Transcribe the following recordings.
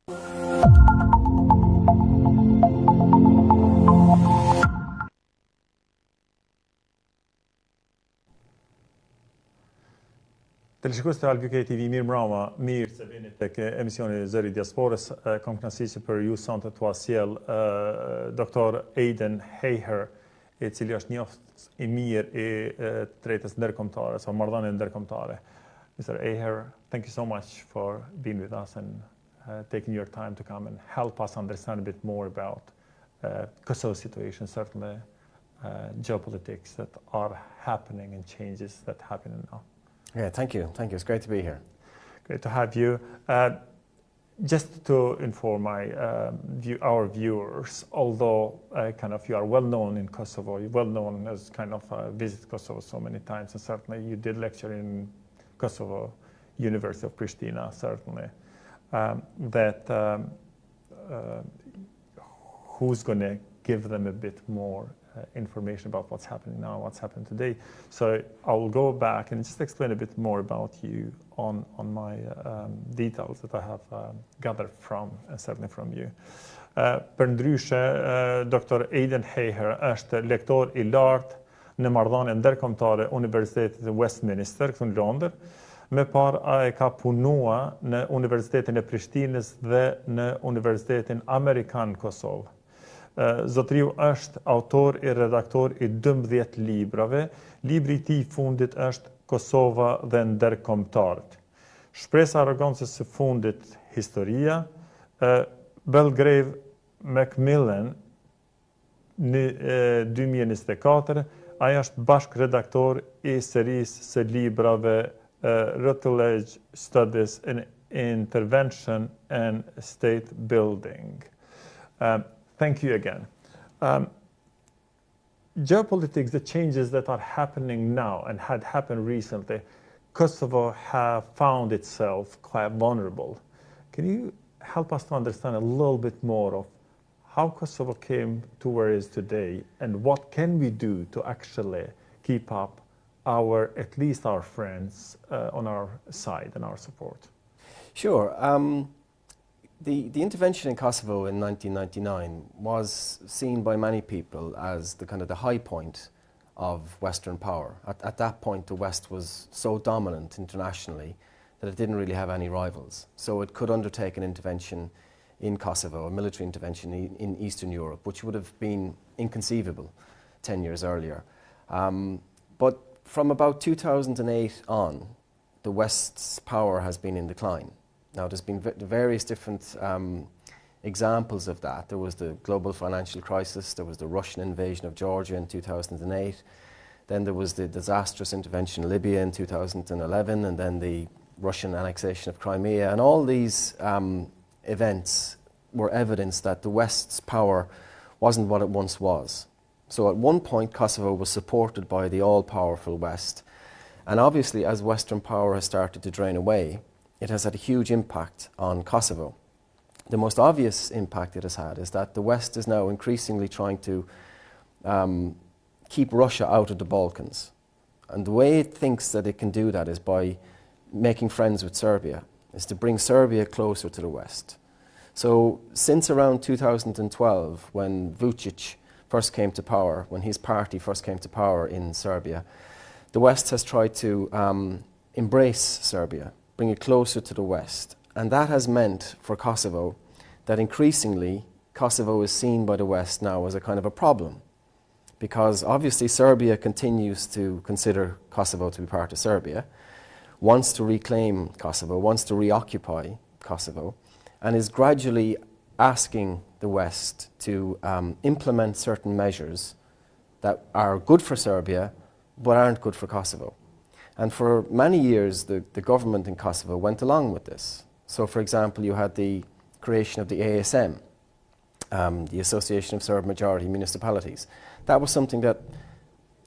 Teleshikues të Albukej TV, mirë mbrëma, mirë se vini tek emisioni Zeri Diaspores. Kam kënaqësi për ju sonte t'ua sjell doktor Aidan Hehir, I cili është njoft I mirë I drejtës ndërkombëtare, ose marrëdhënie ndërkombëtare. Mr. Hehir, thank you so much for being with us and taking your time to come and help us understand a bit more about Kosovo situation, certainly geopolitics that are happening and changes that happen now. Yeah, thank you. Thank you. It's great to be here. Great to have you. Just to inform our viewers, although you are well known in Kosovo, you're well known as visit Kosovo so many times, and certainly you did lecture in Kosovo University of Pristina, certainly. Who's going to give them a bit more information about what's happening now, what's happened today. So I will go back and just explain a bit more about you on my details that I have gathered from, and certainly from you. Për ndryshe, Dr. Aidan Hehir është lektor I lartë në marrëdhënie ndërkombëtare Universitetit të Westminster këtu në Londër. Më parë ai ka punuar në Universitetin e Prishtinës dhe në Universitetin Amerikan Kosovë. Zotriu është autor I redaktor I 12 librave. Libri I tij fundit është Kosova dhe ndërkombëtarët. Shpresa arrogancës së fundit, historia, Belgrave Macmillan në 2024, ai është bashkredaktor I serisë së librave Routledge Studies in Intervention and State Building. Thank you again. Geopolitics, the changes that are happening now and had happened recently, Kosovo have found itself quite vulnerable. Can you help us to understand a little bit more of how Kosovo came to where it is today, and what can we do to actually keep up at least our friends on our side and our support? Sure. The intervention in Kosovo in 1999 was seen by many people as the high point of Western power. At that point, the West was so dominant internationally that it didn't really have any rivals. So it could undertake an intervention in Kosovo, a military intervention in Eastern Europe, which would have been inconceivable 10 years earlier. But from about 2008 on, the West's power has been in decline. Now, there's been various different examples of that. There was the global financial crisis, there was the Russian invasion of Georgia in 2008, then there was the disastrous intervention in Libya in 2011, and then the Russian annexation of Crimea. And all these events were evidence that the West's power wasn't what it once was. So at one point, Kosovo was supported by the all-powerful West. And obviously, as Western power has started to drain away, it has had a huge impact on Kosovo. The most obvious impact it has had is that the West is now increasingly trying to keep Russia out of the Balkans. And the way it thinks that it can do that is by making friends with Serbia, is to bring Serbia closer to the West. So since around 2012, when Vučić first came to power, when his party first came to power in Serbia, the West has tried to embrace Serbia, bring it closer to the West. And that has meant for Kosovo that increasingly Kosovo is seen by the West now as a kind of a problem. Because obviously Serbia continues to consider Kosovo to be part of Serbia, wants to reclaim Kosovo, wants to reoccupy Kosovo, and is gradually asking the West to implement certain measures that are good for Serbia but aren't good for Kosovo. And for many years, the government in Kosovo went along with this. So, for example, you had the creation of the ASM, the Association of Serb Majority Municipalities. That was something that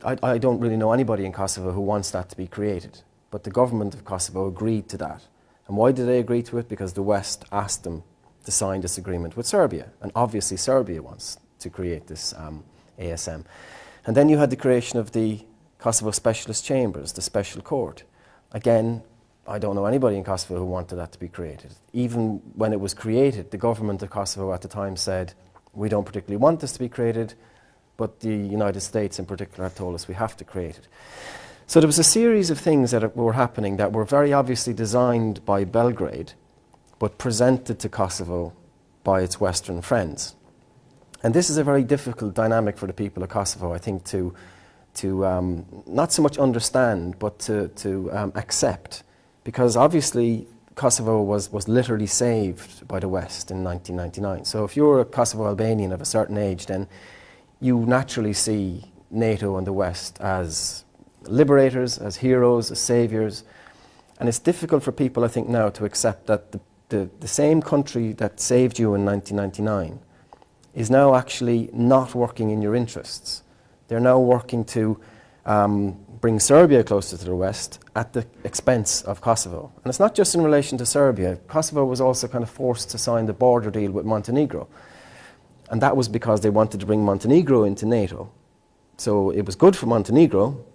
I don't really know anybody in Kosovo who wants that to be created. But the government of Kosovo agreed to that. And why did they agree to it? Because the West asked them to sign this agreement with Serbia. And obviously Serbia wants to create this ASM. And then you had the creation of the Kosovo Specialist Chambers, the Special Court. Again, I don't know anybody in Kosovo who wanted that to be created. Even when it was created, the government of Kosovo at the time said, we don't particularly want this to be created, but the United States in particular had told us we have to create it. So there was a series of things that were happening that were very obviously designed by Belgrade, but presented to Kosovo by its Western friends. And this is a very difficult dynamic for the people of Kosovo, I think, to not so much understand, but to accept. Because obviously Kosovo was literally saved by the West in 1999. So if you're a Kosovo Albanian of a certain age, then you naturally see NATO and the West as liberators, as heroes, as saviors. And it's difficult for people, I think, now to accept that the same country that saved you in 1999 is now actually not working in your interests. They're now working to bring Serbia closer to the West at the expense of Kosovo. And it's not just in relation to Serbia. Kosovo was also kind of forced to sign the border deal with Montenegro. And that was because they wanted to bring Montenegro into NATO. So it was good for Montenegro,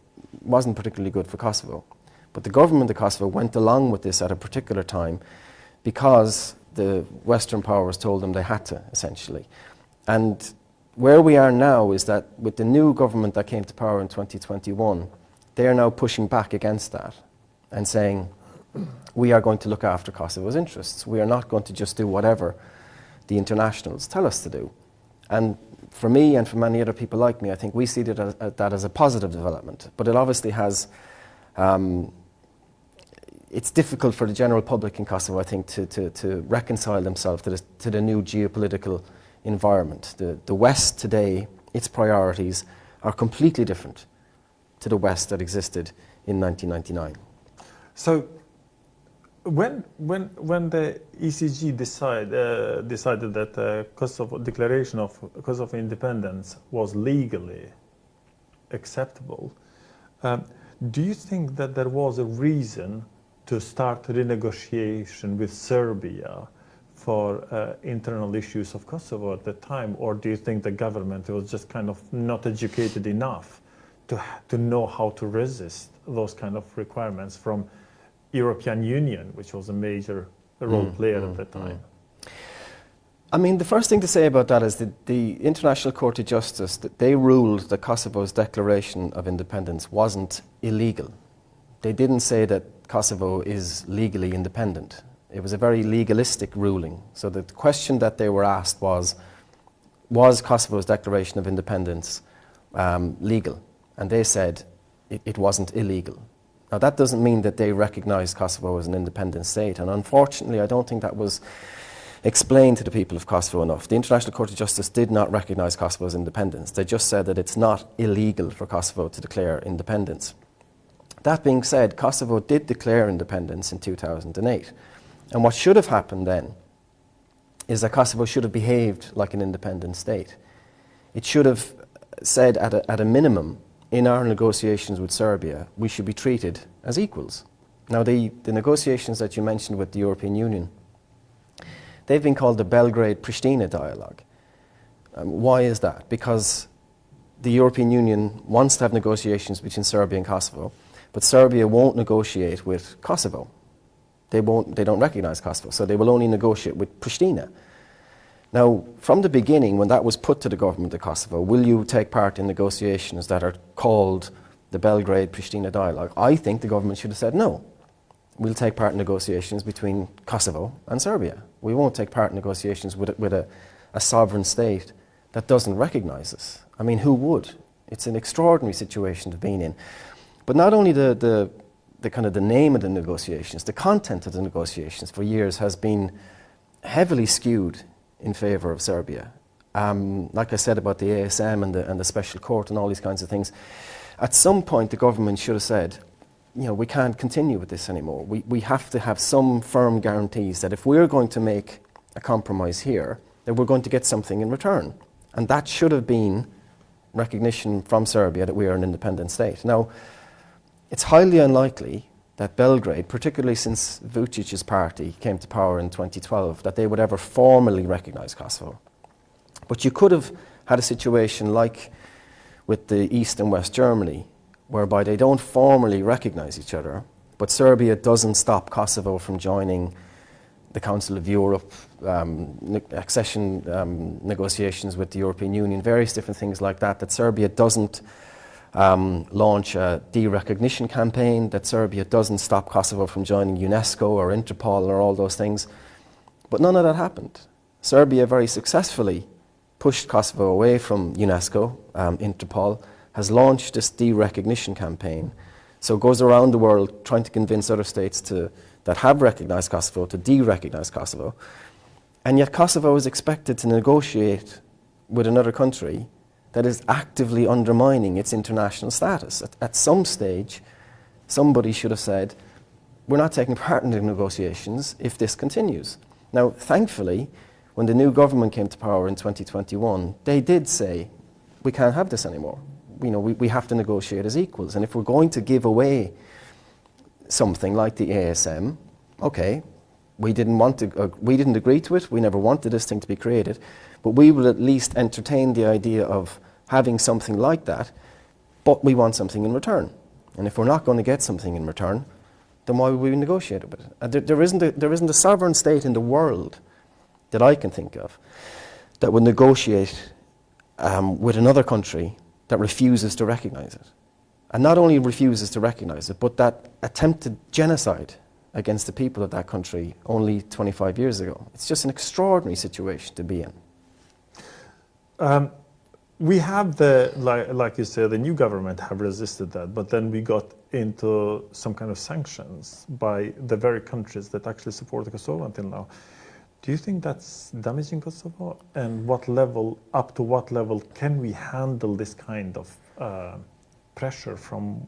wasn't particularly good for Kosovo. But the government of Kosovo went along with this at a particular time because the Western powers told them they had to, essentially. And where we are now is that with the new government that came to power in 2021, they are now pushing back against that and saying, we are going to look after Kosovo's interests. We are not going to just do whatever the internationals tell us to do. And for me and for many other people like me, I think we see that as a positive development. But it obviously has, it's difficult for the general public in Kosovo, I think, to reconcile themselves to the new geopolitical environment. The West today, its priorities are completely different to the West that existed in 1999. So when the ECG decided that Kosovo declaration of Kosovo independence was legally acceptable, do you think that there was a reason to start renegotiation with Serbia for internal issues of Kosovo at that time, or do you think the government was just kind of not educated enough to know how to resist those kind of requirements from European Union, which was a major role player at that time? I mean, the first thing to say about that is that the International Court of Justice, that they ruled that Kosovo's declaration of independence wasn't illegal. They didn't say that Kosovo is legally independent. It was a very legalistic ruling. So the question that they were asked was Kosovo's declaration of independence legal? And they said it wasn't illegal. Now, that doesn't mean that they recognized Kosovo as an independent state. And unfortunately, I don't think that was explained to the people of Kosovo enough. The International Court of Justice did not recognize Kosovo's independence. They just said that it's not illegal for Kosovo to declare independence. That being said, Kosovo did declare independence in 2008. And what should have happened then is that Kosovo should have behaved like an independent state. It should have said at a minimum, in our negotiations with Serbia, we should be treated as equals. Now, the negotiations that you mentioned with the European Union, they've been called the Belgrade-Pristina dialogue. Why is that? Because the European Union wants to have negotiations between Serbia and Kosovo, but Serbia won't negotiate with Kosovo. They don't recognize Kosovo, so they will only negotiate with Pristina. Now, from the beginning, when that was put to the government of Kosovo, will you take part in negotiations that are called the Belgrade-Pristina dialogue? I think the government should have said no. We'll take part in negotiations between Kosovo and Serbia. We won't take part in negotiations with a sovereign state that doesn't recognize us. I mean, who would? It's an extraordinary situation to be in. But not only the kind of the name of the negotiations, the content of the negotiations for years has been heavily skewed in favour of Serbia. Like I said about the ASM and the special court and all these kinds of things, at some point the government should have said, you know, we can't continue with this anymore. We have to have some firm guarantees that if we're going to make a compromise here, that we're going to get something in return. And that should have been recognition from Serbia that we are an independent state. Now, it's highly unlikely that Belgrade, particularly since Vucic's party came to power in 2012, that they would ever formally recognise Kosovo. But you could have had a situation like with the East and West Germany, whereby they don't formally recognise each other, But Serbia doesn't stop Kosovo from joining the Council of Europe, accession negotiations with the European Union, various different things like that, that Serbia doesn't launch a de-recognition campaign, that Serbia doesn't stop Kosovo from joining UNESCO or Interpol or all those things. But none of that happened. Serbia very successfully pushed Kosovo away from UNESCO, Interpol, has launched this de-recognition campaign. So it goes around the world trying to convince other states that have recognised Kosovo to de-recognise Kosovo. And yet Kosovo is expected to negotiate with another country that is actively undermining its international status. At some stage, somebody should have said, we're not taking part in the negotiations if this continues. Now, thankfully, when the new government came to power in 2021, they did say, we can't have this anymore. We have to negotiate as equals. And if we're going to give away something like the ASM, okay, we didn't agree to it, we never wanted this thing to be created, but we will at least entertain the idea of having something like that, but we want something in return. And if we're not going to get something in return, then why would we negotiate with it? There isn't a sovereign state in the world that I can think of that would negotiate with another country that refuses to recognise it. And not only refuses to recognise it, but that attempted genocide against the people of that country only 25 years ago. It's just an extraordinary situation to be in. We have like you said, the new government have resisted that, but then we got into some kind of sanctions by the very countries that actually support Kosovo until now. Do you think that's damaging Kosovo? And up to what level can we handle this kind of pressure from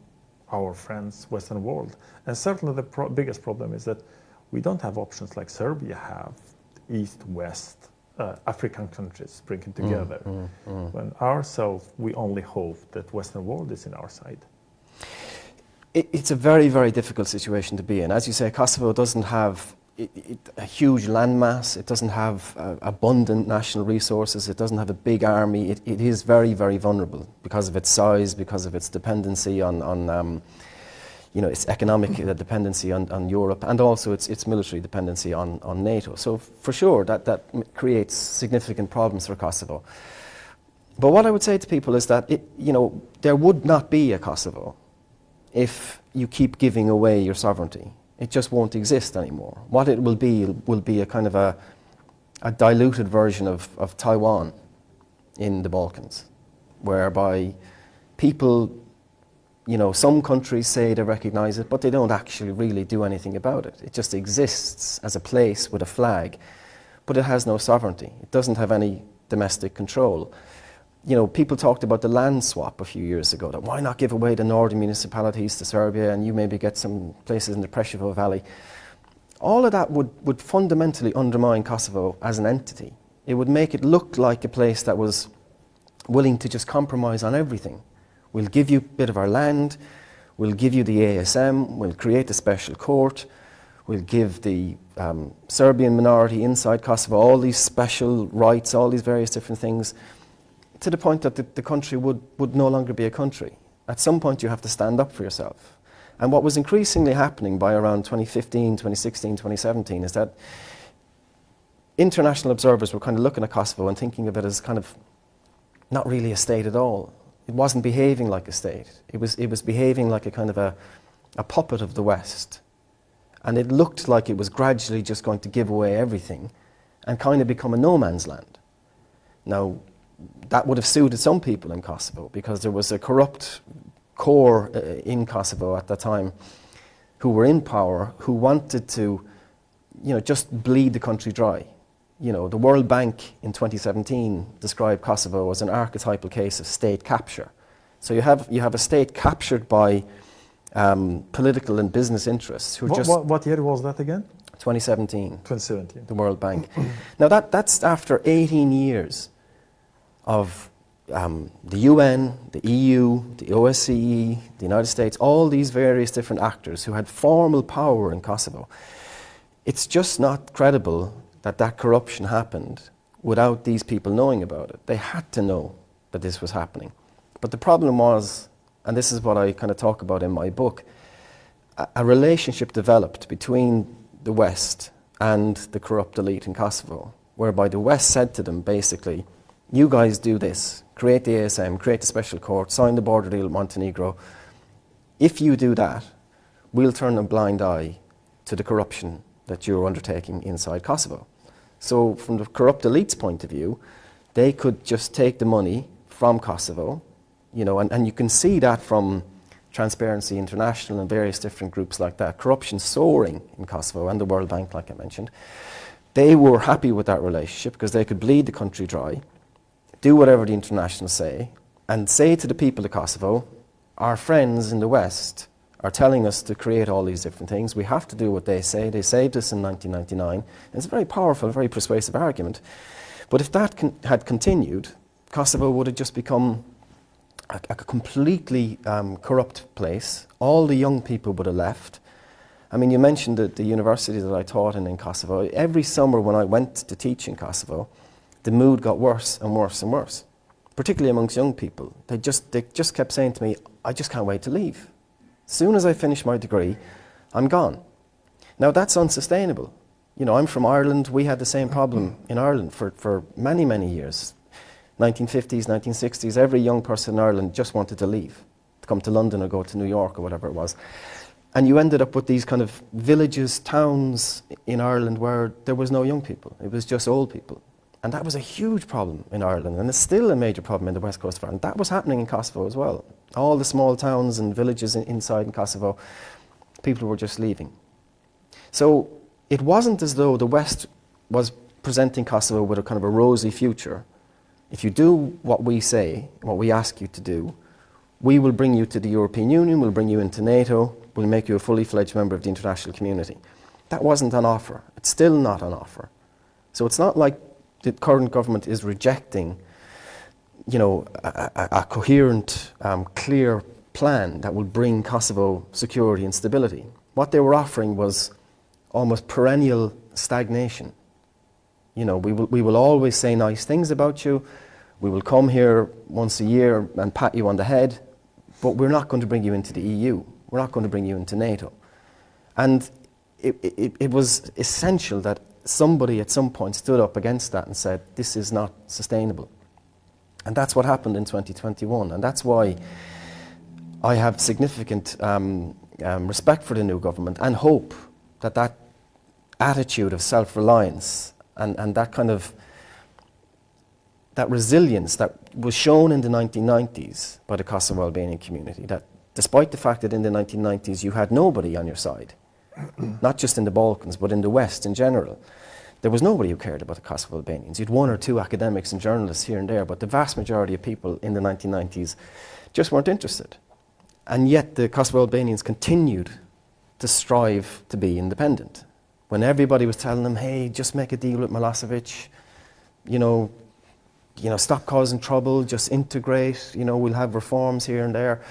our friends, Western world? And certainly the biggest problem is that we don't have options like Serbia have, East, West, African countries bringing together. When ourselves, we only hope that Western world is in our side. It's a very, very difficult situation to be in. As you say, Kosovo doesn't have a huge landmass, it doesn't have abundant national resources, it doesn't have a big army. It is very, very vulnerable because of its size, because of its dependency on its economic dependency on Europe, and also its military dependency on NATO. So for sure, that creates significant problems for Kosovo. But what I would say to people is that there would not be a Kosovo if you keep giving away your sovereignty. It just won't exist anymore. What it will be a kind of a diluted version of Taiwan in the Balkans, whereby people, some countries say they recognize it, but they don't actually really do anything about it. It just exists as a place with a flag, but it has no sovereignty. It doesn't have any domestic control. People talked about the land swap a few years ago, that why not give away the northern municipalities to Serbia and you maybe get some places in the Preševo Valley. All of that would fundamentally undermine Kosovo as an entity. It would make it look like a place that was willing to just compromise on everything. We'll give you a bit of our land, we'll give you the ASM, we'll create a special court, we'll give the Serbian minority inside Kosovo all these special rights, all these various different things, to the point that the country would no longer be a country. At some point you have to stand up for yourself. And what was increasingly happening by around 2015, 2016, 2017 is that international observers were kind of looking at Kosovo and thinking of it as kind of not really a state at all. It wasn't behaving like a state. It was behaving like a kind of a puppet of the West. And it looked like it was gradually just going to give away everything and kind of become a no man's land. Now, that would have suited some people in Kosovo because there was a corrupt core in Kosovo at that time who were in power, who wanted to, just bleed the country dry. The World Bank in 2017 described Kosovo as an archetypal case of state capture. So you have a state captured by political and business interests who What year was that again? 2017. 2017. The World Bank. Now that's after 18 years of the UN, the EU, the OSCE, the United States, all these various different actors who had formal power in Kosovo. It's just not credible that corruption happened without these people knowing about it. They had to know that this was happening. But the problem was, and this is what I kind of talk about in my book, a relationship developed between the West and the corrupt elite in Kosovo, whereby the West said to them, basically, you guys do this, create the ASM, create the special court, sign the border deal with Montenegro. If you do that, we'll turn a blind eye to the corruption that you're undertaking inside Kosovo. So from the corrupt elite's point of view, they could just take the money from Kosovo, you know, and you can see that from Transparency International and various different groups like that. Corruption soaring in Kosovo and the World Bank, like I mentioned. They were happy with that relationship because they could bleed the country dry, do whatever the internationals say, and say to the people of Kosovo, our friends in the West are telling us to create all these different things. We have to do what they say. They saved us in 1999. And it's a very powerful, very persuasive argument. But if that had continued, Kosovo would have just become a completely corrupt place. All the young people would have left. I mean, you mentioned the university that I taught in Kosovo. Every summer when I went to teach in Kosovo, the mood got worse and worse and worse, particularly amongst young people. They just kept saying to me, I just can't wait to leave. As soon as I finish my degree, I'm gone. Now, that's unsustainable. You know, I'm from Ireland. We had the same problem in Ireland for many, many years. 1950s, 1960s, every young person in Ireland just wanted to leave, to come to London or go to New York or whatever it was. And you ended up with these kind of villages, towns in Ireland where there was no young people. It was just old people. And that was a huge problem in Ireland, and it's still a major problem in the west coast of Ireland. That was happening in Kosovo as well. All the small towns and villages inside in Kosovo, people were just leaving. So it wasn't as though the West was presenting Kosovo with a kind of a rosy future. If you do what we say, what we ask you to do, we will bring you to the European Union, we'll bring you into NATO, we'll make you a fully fledged member of the international community. That wasn't on offer. It's still not on offer. So it's not like the current government is rejecting, you know, a coherent, clear plan that will bring Kosovo security and stability. What they were offering was almost perennial stagnation. You know, we will always say nice things about you. We will come here once a year and pat you on the head, but we're not going to bring you into the EU. We're not going to bring you into NATO. And it was essential that somebody at some point stood up against that and said, this is not sustainable. And that's what happened in 2021. And that's why I have significant respect for the new government and hope that that attitude of self-reliance and that kind of that resilience that was shown in the 1990s by the Kosovo Albanian community, that despite the fact that in the 1990s you had nobody on your side, not just in the Balkans, but in the West in general, there was nobody who cared about the Kosovo Albanians. You had one or two academics and journalists here and there, but the vast majority of people in the 1990s just weren't interested. And yet the Kosovo Albanians continued to strive to be independent. When everybody was telling them, hey, just make a deal with Milosevic, you know, stop causing trouble, just integrate, you know, we'll have reforms here and there.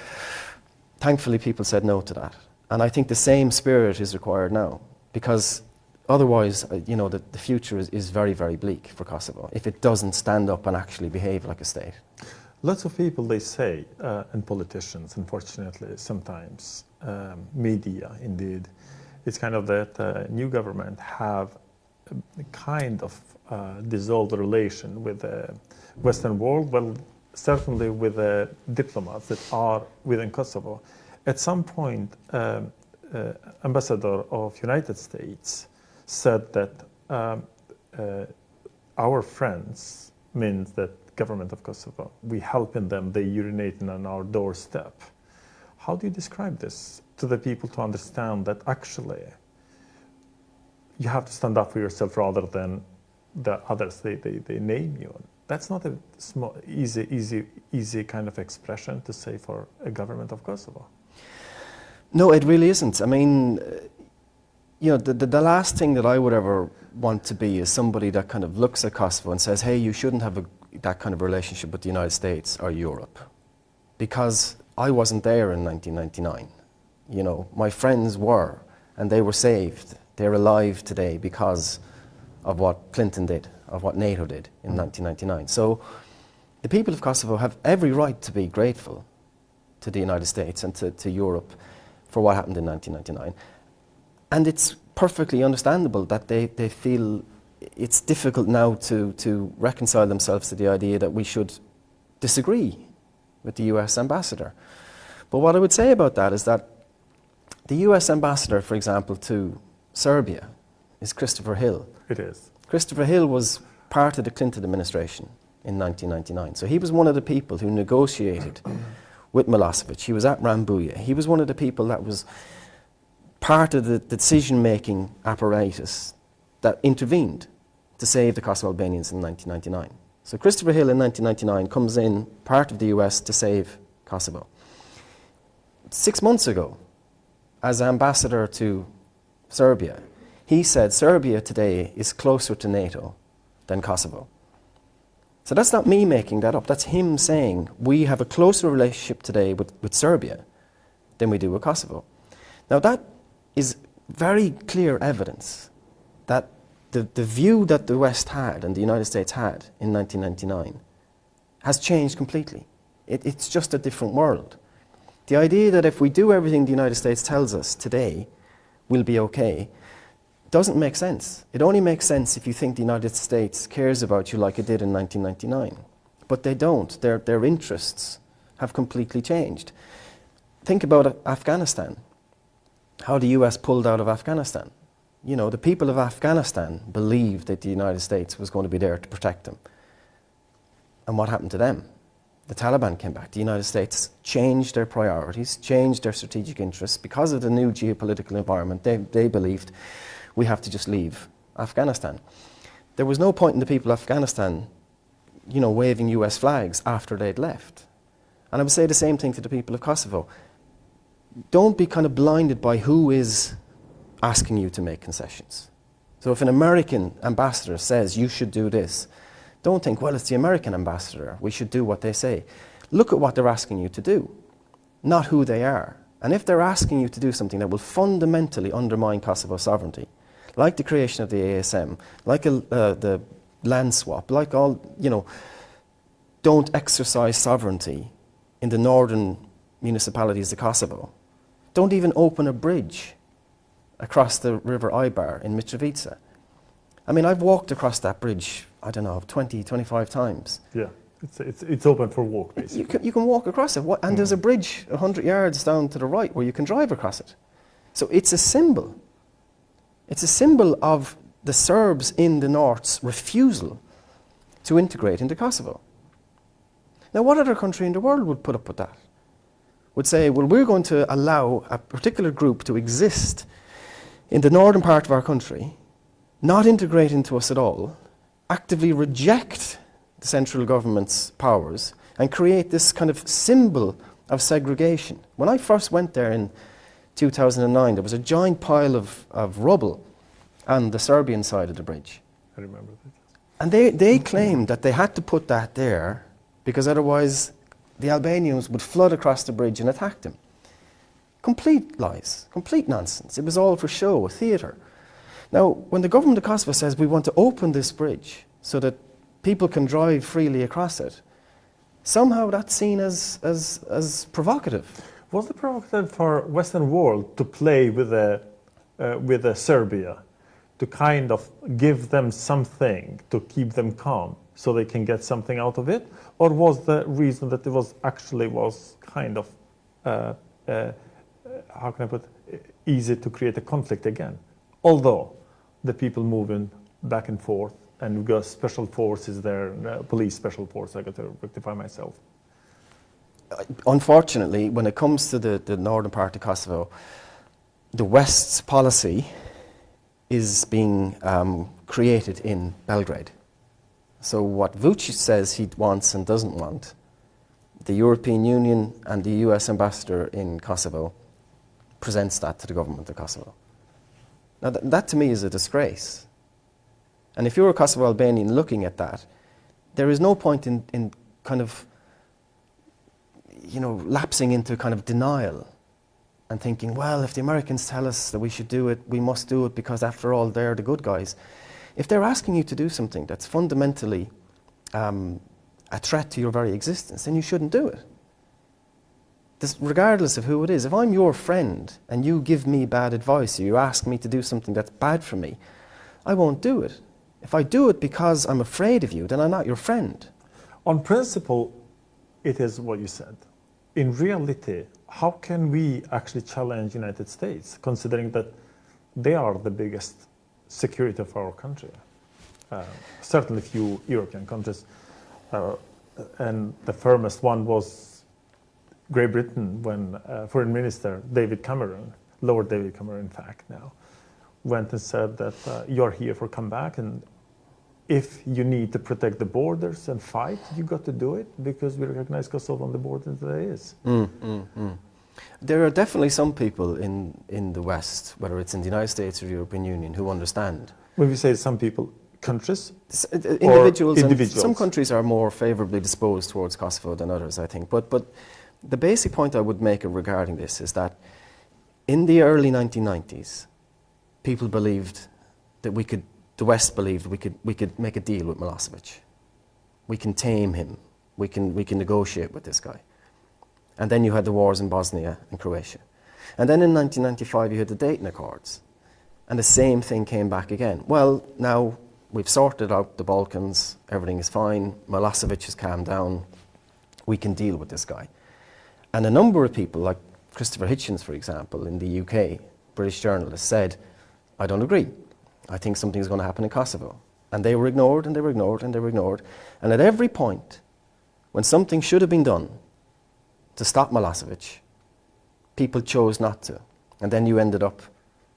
Thankfully, people said no to that. And I think the same spirit is required now, because otherwise, you know, the future is very, very bleak for Kosovo if it doesn't stand up and actually behave like a state. Lots of people, they say, and politicians, unfortunately, sometimes, media, indeed, it's kind of that new government have a kind of dissolved relation with the Western world, well, certainly with the diplomats that are within Kosovo. At some point, Ambassador of United States said that our friends means that government of Kosovo, we helping them, they urinating on our doorstep. How do you describe this to the people to understand that actually you have to stand up for yourself rather than the others they name you? That's not a small, easy kind of expression to say for a government of Kosovo. No, it really isn't. I mean, you know, the last thing that I would ever want to be is somebody that kind of looks at Kosovo and says, hey, you shouldn't have that kind of relationship with the United States or Europe. Because I wasn't there in 1999. You know, my friends were, and they were saved. They're alive today because of what Clinton did, of what NATO did in 1999. So the people of Kosovo have every right to be grateful to the United States and to Europe for what happened in 1999. And it's perfectly understandable that they feel it's difficult now to reconcile themselves to the idea that we should disagree with the US ambassador. But what I would say about that is that the US ambassador, for example, to Serbia is Christopher Hill. It is. Christopher Hill was part of the Clinton administration in 1999. So he was one of the people who negotiated with Milosevic. He was at Rambuya. He was one of the people that was part of the decision-making apparatus that intervened to save the Kosovo Albanians in 1999. So Christopher Hill in 1999 comes in, part of the US, to save Kosovo. 6 months ago, as ambassador to Serbia, he said Serbia today is closer to NATO than Kosovo. So that's not me making that up. That's him saying we have a closer relationship today with Serbia than we do with Kosovo. Now that is very clear evidence that the view that the West had and the United States had in 1999 has changed completely. It's just a different world. The idea that if we do everything the United States tells us today, we'll be okay, doesn't make sense. It only makes sense if you think the United States cares about you like it did in 1999. But they don't. Their interests have completely changed. Think about Afghanistan. How the US pulled out of Afghanistan. You know, the people of Afghanistan believed that the United States was going to be there to protect them. And what happened to them? The Taliban came back. The United States changed their priorities, changed their strategic interests. Because of the new geopolitical environment, they believed we have to just leave Afghanistan. There was no point in the people of Afghanistan, you know, waving US flags after they'd left. And I would say the same thing to the people of Kosovo. Don't be kind of blinded by who is asking you to make concessions. So if an American ambassador says you should do this, don't think, well, it's the American ambassador, we should do what they say. Look at what they're asking you to do, not who they are. And if they're asking you to do something that will fundamentally undermine Kosovo's sovereignty, like the creation of the ASM, like the land swap, like all, you know, don't exercise sovereignty in the northern municipalities of Kosovo. Don't even open a bridge across the River Ibar in Mitrovica. I mean, I've walked across that bridge, I don't know, 20, 25 times. Yeah, it's open for walk, basically. You can walk across it, and there's a bridge 100 yards down to the right where you can drive across it. So it's a symbol. It's a symbol of the Serbs in the North's refusal to integrate into Kosovo. Now, what other country in the world would put up with that? Would say, well, we're going to allow a particular group to exist in the northern part of our country, not integrate into us at all, actively reject the central government's powers, and create this kind of symbol of segregation. When I first went there in 2009, there was a giant pile of rubble on the Serbian side of the bridge. I remember that. And they claimed that they had to put that there because otherwise the Albanians would flood across the bridge and attack them. Complete lies, complete nonsense. It was all for show, a theatre. Now, when the government of Kosovo says we want to open this bridge so that people can drive freely across it, somehow that's seen as provocative. Was it provocative for Western world to play with Serbia, to kind of give them something to keep them calm so they can get something out of it? Or was the reason that it was kind of, how can I put it, easy to create a conflict again? Although the people moving back and forth and we got special forces there, police special force, I got to rectify myself. Unfortunately, when it comes to the northern part of Kosovo, the West's policy is being created in Belgrade. So what Vučić says he wants and doesn't want, the European Union and the US ambassador in Kosovo presents that to the government of Kosovo. Now that to me is a disgrace. And if you're a Kosovo Albanian looking at that, there is no point in kind of, you know, lapsing into kind of denial and thinking, well, if the Americans tell us that we should do it, we must do it because after all, they're the good guys. If they're asking you to do something that's fundamentally a threat to your very existence, then you shouldn't do it. regardless of who it is, if I'm your friend and you give me bad advice or you ask me to do something that's bad for me, I won't do it. If I do it because I'm afraid of you, then I'm not your friend. On principle, it is what you said. In reality, how can we actually challenge United States, considering that they are the biggest security of our country? Certainly few European countries. And the firmest one was Great Britain when Foreign Minister David Cameron, Lord David Cameron in fact now, went and said that you're here for comeback, and if you need to protect the borders and fight, you got to do it because we recognize Kosovo on the border that it is. There are definitely some people in the West, whether it's in the United States or the European Union, who understand. When we say some people, countries? Individuals. Individuals. Some countries are more favourably disposed towards Kosovo than others, I think. But the basic point I would make regarding this is that in the early 1990s, people believed that the West believed we could make a deal with Milosevic. We can tame him. We can negotiate with this guy. And then you had the wars in Bosnia and Croatia. And then in 1995 you had the Dayton Accords. And the same thing came back again. Well, now we've sorted out the Balkans, everything is fine, Milosevic has calmed down, we can deal with this guy. And a number of people, like Christopher Hitchens, for example, in the UK, British journalist, said, I don't agree. I think something's going to happen in Kosovo. And they were ignored, and they were ignored, and they were ignored. And at every point, when something should have been done to stop Milosevic, people chose not to. And then you ended up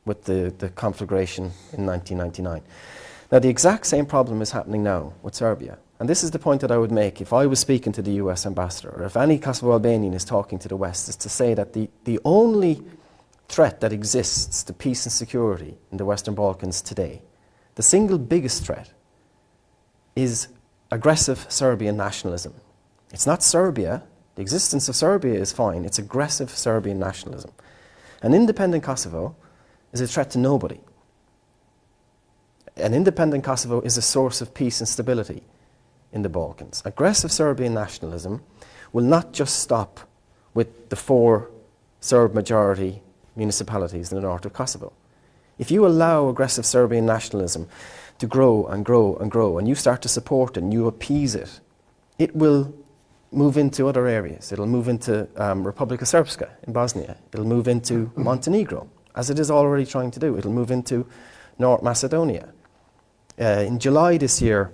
with the conflagration in 1999. Now, the exact same problem is happening now with Serbia. And this is the point that I would make if I was speaking to the US ambassador, or if any Kosovo Albanian is talking to the West, is to say that the only threat that exists to peace and security in the Western Balkans today, the single biggest threat, is aggressive Serbian nationalism. It's not Serbia. The existence of Serbia is fine. It's aggressive Serbian nationalism. An independent Kosovo is a threat to nobody. An independent Kosovo is a source of peace and stability in the Balkans. Aggressive Serbian nationalism will not just stop with the 4 Serb majority municipalities in the north of Kosovo. If you allow aggressive Serbian nationalism to grow and grow and grow, and you start to support it and you appease it, it will move into other areas. It'll move into Republika Srpska in Bosnia. It'll move into Montenegro, as it is already trying to do. It'll move into North Macedonia. In July this year,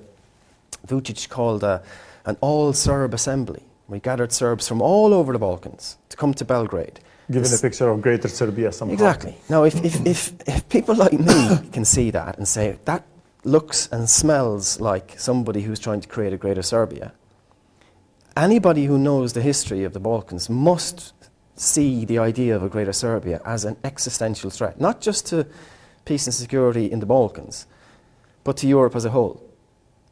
Vučić called an all-Serb assembly. We gathered Serbs from all over the Balkans to come to Belgrade. Given a picture of Greater Serbia somehow. Exactly. Now, if people like me can see that and say, that looks and smells like somebody who's trying to create a Greater Serbia, anybody who knows the history of the Balkans must see the idea of a Greater Serbia as an existential threat, not just to peace and security in the Balkans, but to Europe as a whole.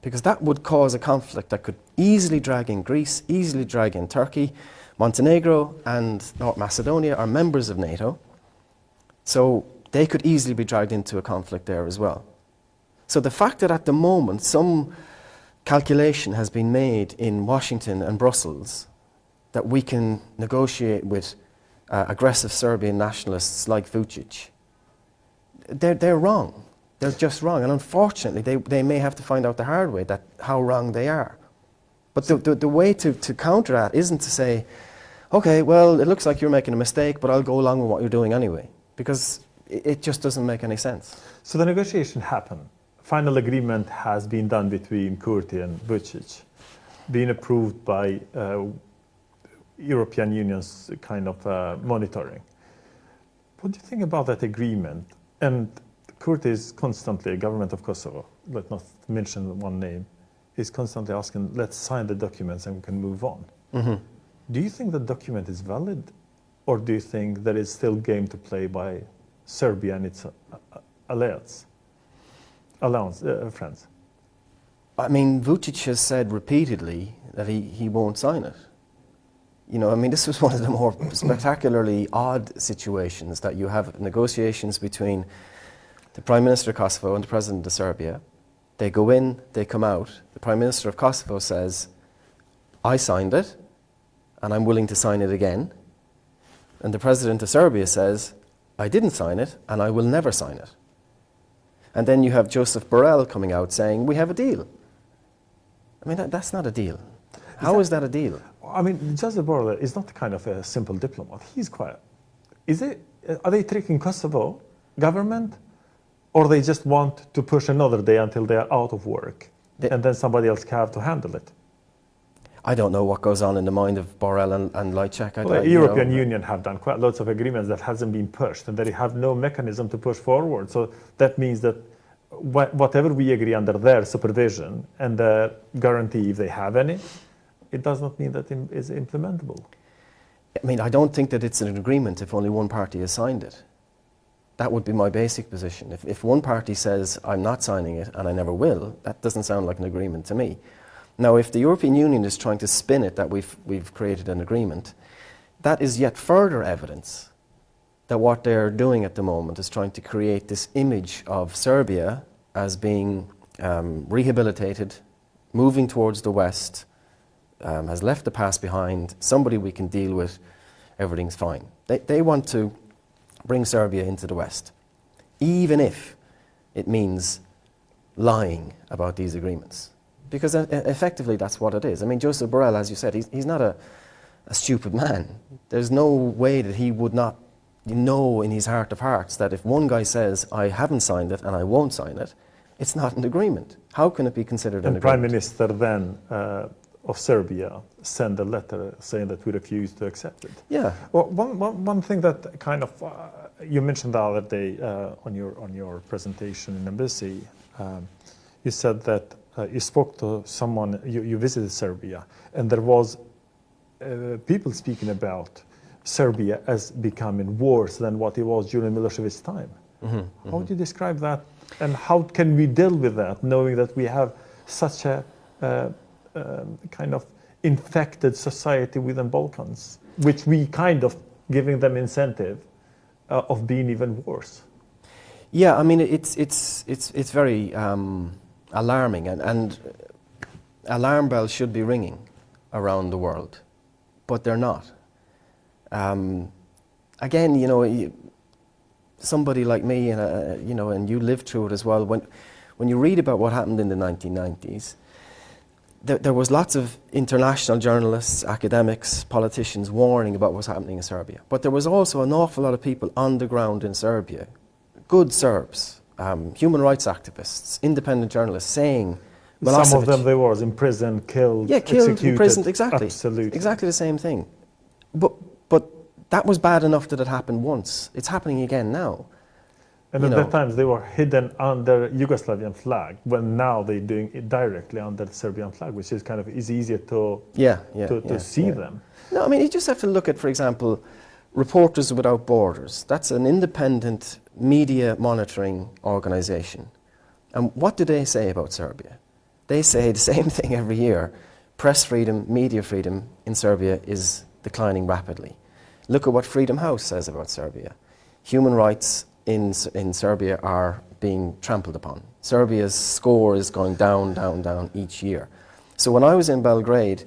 Because that would cause a conflict that could easily drag in Greece, easily drag in Turkey. Montenegro and North Macedonia are members of NATO, so they could easily be dragged into a conflict there as well. So the fact that at the moment some calculation has been made in Washington and Brussels that we can negotiate with aggressive Serbian nationalists like Vučić, they're wrong. They're just wrong. And unfortunately, they may have to find out the hard way that how wrong they are. But the way to counter that isn't to say, okay, well, it looks like you're making a mistake, but I'll go along with what you're doing anyway. Because it just doesn't make any sense. So the negotiation happened. Final agreement has been done between Kurti and Vučić, being approved by European Union's kind of monitoring. What do you think about that agreement? And Kurti is constantly, government of Kosovo, let's not mention one name, is constantly asking, let's sign the documents and we can move on. Mm-hmm. Do you think the document is valid? Or do you think there is still game to play by Serbia and its friends? I mean, Vučić has said repeatedly that he won't sign it. You know, I mean, this was one of the more spectacularly odd situations that you have negotiations between the Prime Minister of Kosovo and the President of Serbia. They go in, they come out. The Prime Minister of Kosovo says, I signed it, and I'm willing to sign it again. And the president of Serbia says, I didn't sign it and I will never sign it. And then you have Joseph Borrell coming out saying, we have a deal. I mean, that's not a deal. How is that a deal? I mean, Joseph Borrell is not kind of a simple diplomat. He's quite... Are they tricking Kosovo government, or they just want to push another day until they are out of work, and then somebody else can have to handle it? I don't know what goes on in the mind of Borrell and Lajcak. The European Union have done quite lots of agreements that hasn't been pushed, and they have no mechanism to push forward. So that means that whatever we agree under their supervision and the guarantee, if they have any, it does not mean that it is implementable. I mean, I don't think that it's an agreement if only one party has signed it. That would be my basic position. If one party says, I'm not signing it and I never will, that doesn't sound like an agreement to me. Now, if the European Union is trying to spin it that we've created an agreement, that is yet further evidence that what they're doing at the moment is trying to create this image of Serbia as being rehabilitated, moving towards the West, has left the past behind, somebody we can deal with, everything's fine. They want to bring Serbia into the West, even if it means lying about these agreements. Because effectively that's what it is. I mean, Joseph Borrell, as you said, he's not a stupid man. There's no way that he would not know in his heart of hearts that if one guy says, I haven't signed it and I won't sign it, it's not an agreement. How can it be considered an agreement? Prime Minister then of Serbia sent a letter saying that we refuse to accept it. Yeah. Well, one thing that kind of you mentioned the other day on your presentation in embassy, you said that you spoke to someone, you visited Serbia, and there was people speaking about Serbia as becoming worse than what it was during Milosevic's time. Mm-hmm. How would you describe that, and how can we deal with that, knowing that we have such a kind of infected society within Balkans, which we kind of giving them incentive of being even worse? Yeah, I mean it's very alarming, and alarm bells should be ringing around the world, but they're not. Again, you know, somebody like me, and you know, and you lived through it as well. When you read about what happened in the 1990s. There was lots of international journalists, academics, politicians warning about what's happening in Serbia. But there was also an awful lot of people on the ground in Serbia, good Serbs, human rights activists, independent journalists saying Milosevic. Some of them they was in prison, killed, executed, imprisoned, exactly. Absolutely. Exactly the same thing. But that was bad enough that it happened once. It's happening again now. And at that time, they were hidden under Yugoslavian flag, when now they're doing it directly under the Serbian flag, which is kind of is easier to see them. No, I mean, you just have to look at, for example, Reporters Without Borders. That's an independent media monitoring organization. And what do they say about Serbia? They say the same thing every year. Press freedom, media freedom in Serbia is declining rapidly. Look at what Freedom House says about Serbia. Human rights in Serbia are being trampled upon. Serbia's score is going down, down, down each year. So when I was in Belgrade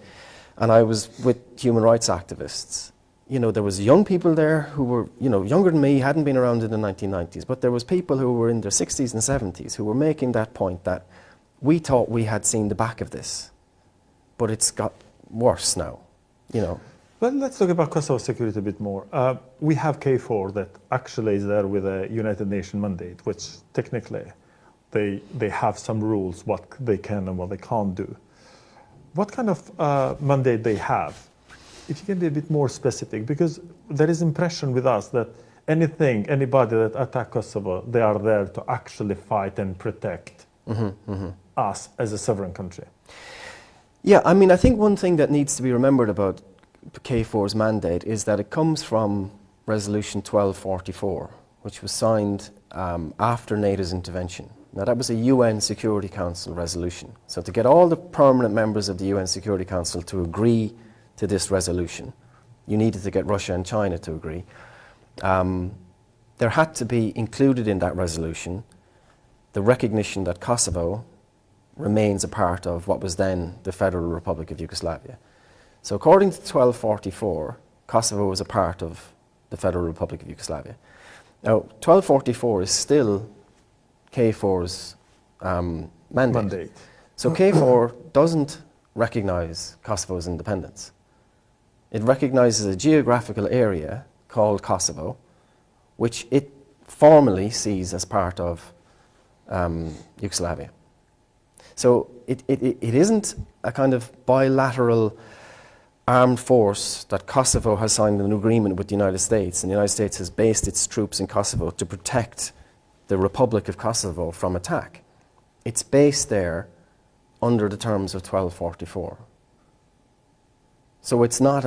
and I was with human rights activists, you know, there was young people there who were, you know, younger than me, hadn't been around in the 1990s, but there was people who were in their 60s and 70s who were making that point that we thought we had seen the back of this, but it's got worse now, you know. Well, let's talk about Kosovo security a bit more. We have KFOR that actually is there with a United Nations mandate, which technically they have some rules, what they can and what they can't do. What kind of mandate they have? If you can be a bit more specific, because there is impression with us that anybody that attack Kosovo, they are there to actually fight and protect us as a sovereign country. Yeah, I mean, I think one thing that needs to be remembered about KFOR's mandate is that it comes from Resolution 1244, which was signed after NATO's intervention. Now, that was a UN Security Council resolution. So to get all the permanent members of the UN Security Council to agree to this resolution, you needed to get Russia and China to agree. There had to be included in that resolution the recognition that Kosovo remains a part of what was then the Federal Republic of Yugoslavia. So according to 1244, Kosovo was a part of the Federal Republic of Yugoslavia. Now, 1244 is still KFOR's mandate. So KFOR doesn't recognise Kosovo's independence. It recognises a geographical area called Kosovo, which it formally sees as part of Yugoslavia. So it isn't a kind of bilateral armed force that Kosovo has signed an agreement with the United States, and the United States has based its troops in Kosovo to protect the Republic of Kosovo from attack. It's based there under the terms of 1244. So it's not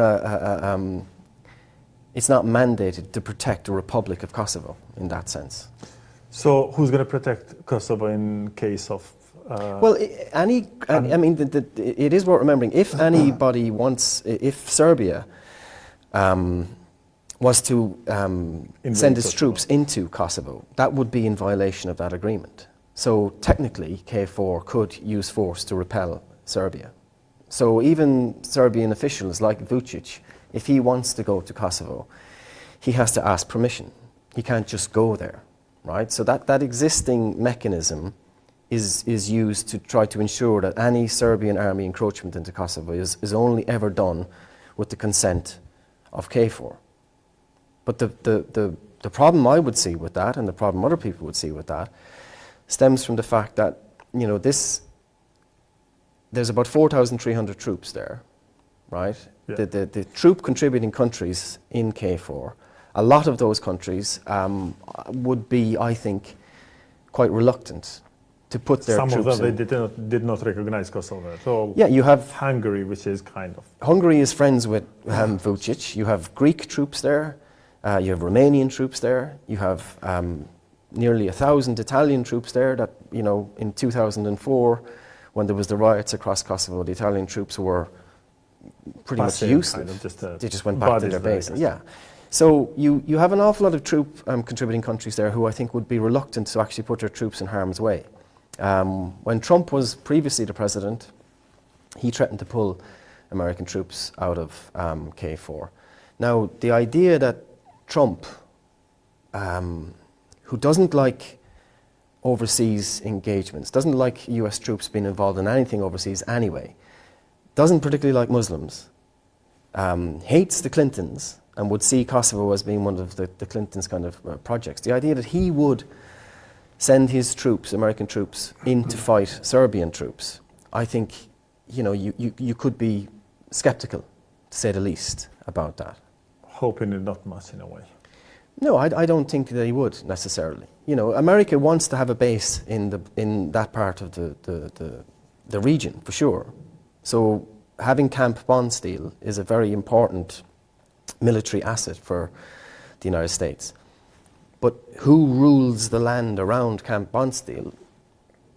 it's not mandated to protect the Republic of Kosovo in that sense. So who's going to protect Kosovo in case of? Well, I mean, it is worth remembering. If anybody wants, if Serbia was to send its troops into Kosovo, that would be in violation of that agreement. So technically, KFOR could use force to repel Serbia. So even Serbian officials like Vučić, if he wants to go to Kosovo, he has to ask permission. He can't just go there, right? So that existing mechanism is used to try to ensure that any Serbian army encroachment into Kosovo is only ever done with the consent of KFOR. But the problem I would see with that, and the problem other people would see with that, stems from the fact that, you know, there's about 4,300 troops there, right? Yeah. The troop contributing countries in KFOR, a lot of those countries would be, I think, quite reluctant to put their troops in. Some of them they did not recognize Kosovo. So yeah, you have Hungary, which is kind of... Hungary is friends with Vučić. You have Greek troops there. You have Romanian troops there. You have nearly 1,000 Italian troops there that, you know, in 2004, when there was the riots across Kosovo, the Italian troops were pretty much useless. They just went back to their base. Yeah. So you have an awful lot of troop contributing countries there who I think would be reluctant to actually put their troops in harm's way. When Trump was previously the president, he threatened to pull American troops out of KFOR. Now, the idea that Trump, who doesn't like overseas engagements, doesn't like US troops being involved in anything overseas anyway, doesn't particularly like Muslims, hates the Clintons, and would see Kosovo as being one of the Clintons' kind of projects. The idea that he would send his troops, American troops, in to fight Serbian troops, I think, you know, you could be skeptical, to say the least, about that. Hoping it not much in a way. No, I don't think they would necessarily. You know, America wants to have a base in that part of the region, for sure. So having Camp Bondsteel is a very important military asset for the United States. But who rules the land around Camp Bondsteel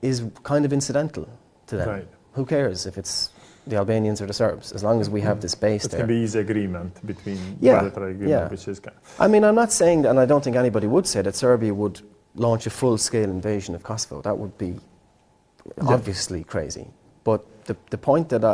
is kind of incidental to them. Right. Who cares if it's the Albanians or the Serbs, as long as we have this base there. It can be easy agreement between bilateral agreement, which is kind of... I mean, I'm not saying that, and I don't think anybody would say that Serbia would launch a full-scale invasion of Kosovo. That would be obviously crazy. But the point that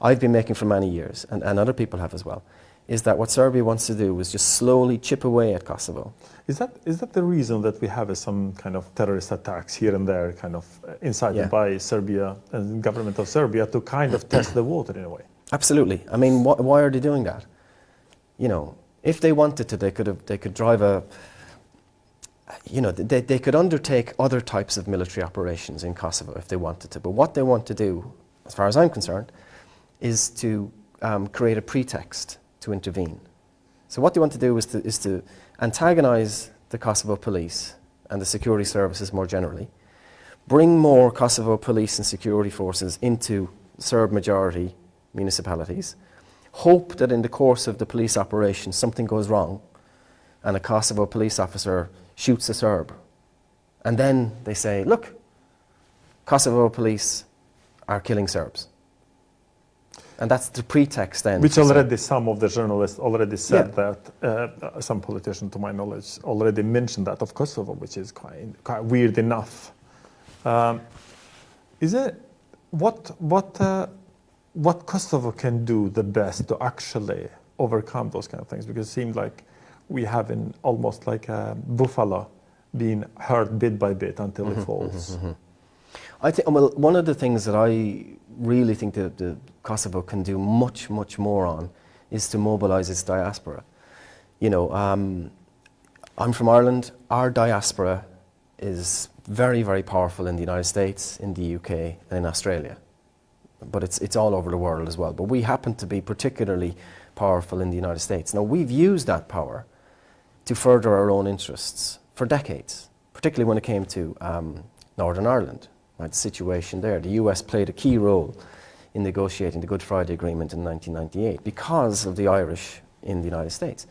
I've been making for many years, and other people have as well, is that what Serbia wants to do is just slowly chip away at Kosovo. Is that the reason that we have some kind of terrorist attacks here and there, kind of incited by Serbia and the government of Serbia to kind of test the water in a way? Absolutely. I mean, why are they doing that? You know, if they wanted to, they could drive they could undertake other types of military operations in Kosovo if they wanted to. But what they want to do, as far as I'm concerned, is to create a pretext to intervene. So what they want to do is to antagonize the Kosovo police and the security services more generally, bring more Kosovo police and security forces into Serb majority municipalities, hope that in the course of the police operation something goes wrong and a Kosovo police officer shoots a Serb. And then they say, look, Kosovo police are killing Serbs. And that's the pretext then. Which already some of the journalists already said that, some politician to my knowledge already mentioned that of Kosovo, which is quite weird enough. Is it, what Kosovo can do the best to actually overcome those kind of things? Because it seemed like we have in almost like a buffalo being hurt bit by bit until it falls. I think, well, one of the things that I really think that the Kosovo can do much, much more on is to mobilise its diaspora. You know, I'm from Ireland. Our diaspora is very, very powerful in the United States, in the UK, and in Australia. But it's all over the world as well. But we happen to be particularly powerful in the United States. Now, we've used that power to further our own interests for decades, particularly when it came to Northern Ireland, right, the situation there. The US played a key role in negotiating the Good Friday Agreement in 1998 because of the Irish in the United States.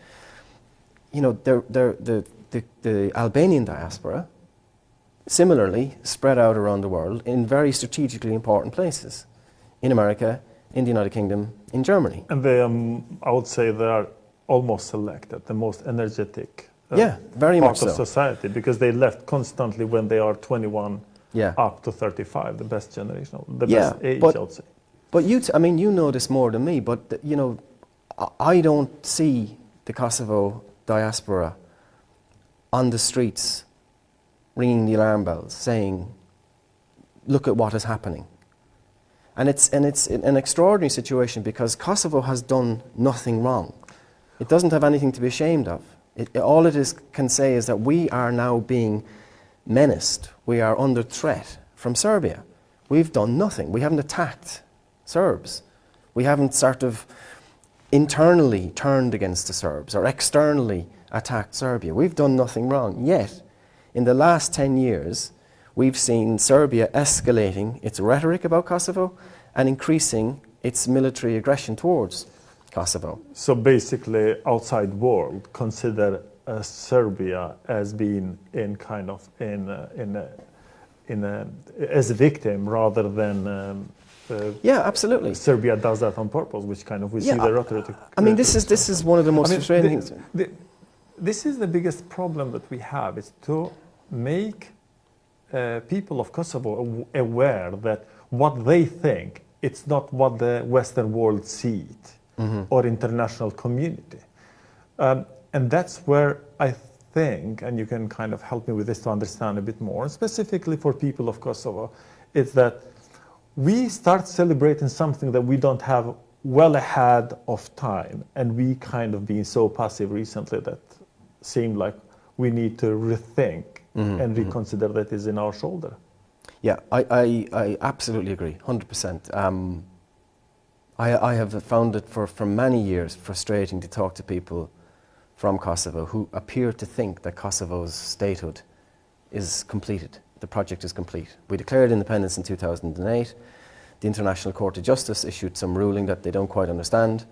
You know, the Albanian diaspora similarly spread out around the world in very strategically important places, in America, in the United Kingdom, in Germany. And they, I would say they are almost selected, the most energetic very part much of so. society, because they left constantly when they are 21 Yeah. up to 35, the best generation, the Yeah, best age, but- I would say. But I mean, you know this more than me, but you know, I don't see the Kosovo diaspora on the streets ringing the alarm bells, saying, "Look at what is happening." And it's an extraordinary situation because Kosovo has done nothing wrong. It doesn't have anything to be ashamed of. All it can say is that we are now being menaced. We are under threat from Serbia. We've done nothing. We haven't attacked Serbs. We haven't sort of internally turned against the Serbs or externally attacked Serbia. We've done nothing wrong. Yet, in the last 10 years, we've seen Serbia escalating its rhetoric about Kosovo and increasing its military aggression towards Kosovo. So basically, outside world consider Serbia as being in kind of as a victim rather than. Yeah, absolutely. Serbia does that on purpose, which kind of we see the rhetoric. I mean, this is one of the most frustrating things. This is the biggest problem that we have: is to make people of Kosovo aware that what they think it's not what the Western world see it or international community, and that's where I think, and you can kind of help me with this to understand a bit more, specifically for people of Kosovo, it's that we start celebrating something that we don't have well ahead of time, and we kind of been so passive recently that seemed like we need to rethink and reconsider that is in our shoulder. Yeah, I absolutely agree, 100%. I have found it for many years frustrating to talk to people from Kosovo who appear to think that Kosovo's statehood is completed. The project is complete. We declared independence in 2008. The International Court of Justice issued some ruling that they don't quite understand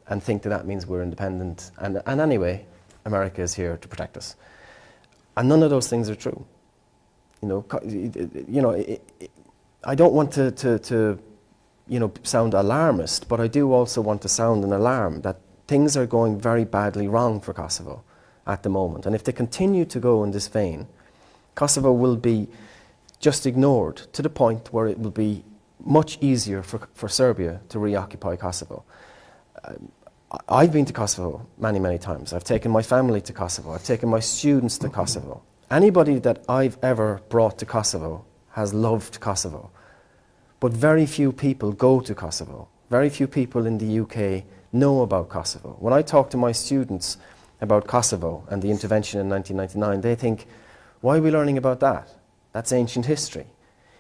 and think that means we're independent. And anyway, America is here to protect us. And none of those things are true. I don't want to sound alarmist, but I do also want to sound an alarm that things are going very badly wrong for Kosovo at the moment. And if they continue to go in this vein, Kosovo will be just ignored to the point where it will be much easier for Serbia to reoccupy Kosovo. I've been to Kosovo many, many times. I've taken my family to Kosovo. I've taken my students to Kosovo. Anybody that I've ever brought to Kosovo has loved Kosovo. But very few people go to Kosovo. Very few people in the UK know about Kosovo. When I talk to my students about Kosovo and the intervention in 1999, they think, why are we learning about that? That's ancient history.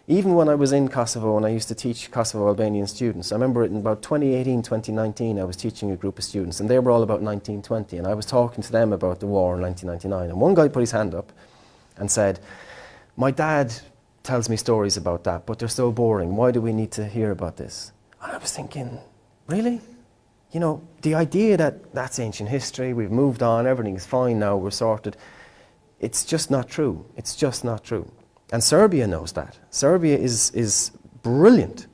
Even when I was in Kosovo and I used to teach Kosovo Albanian students, I remember in about 2018, 2019, I was teaching a group of students and they were all about 1920 and I was talking to them about the war in 1999 and one guy put his hand up and said, my dad tells me stories about that, but they're so boring. Why do we need to hear about this? And I was thinking, really? You know, the idea that that's ancient history, we've moved on, everything's fine now, we're sorted, it's just not true. It's just not true. And Serbia knows that. Serbia is brilliant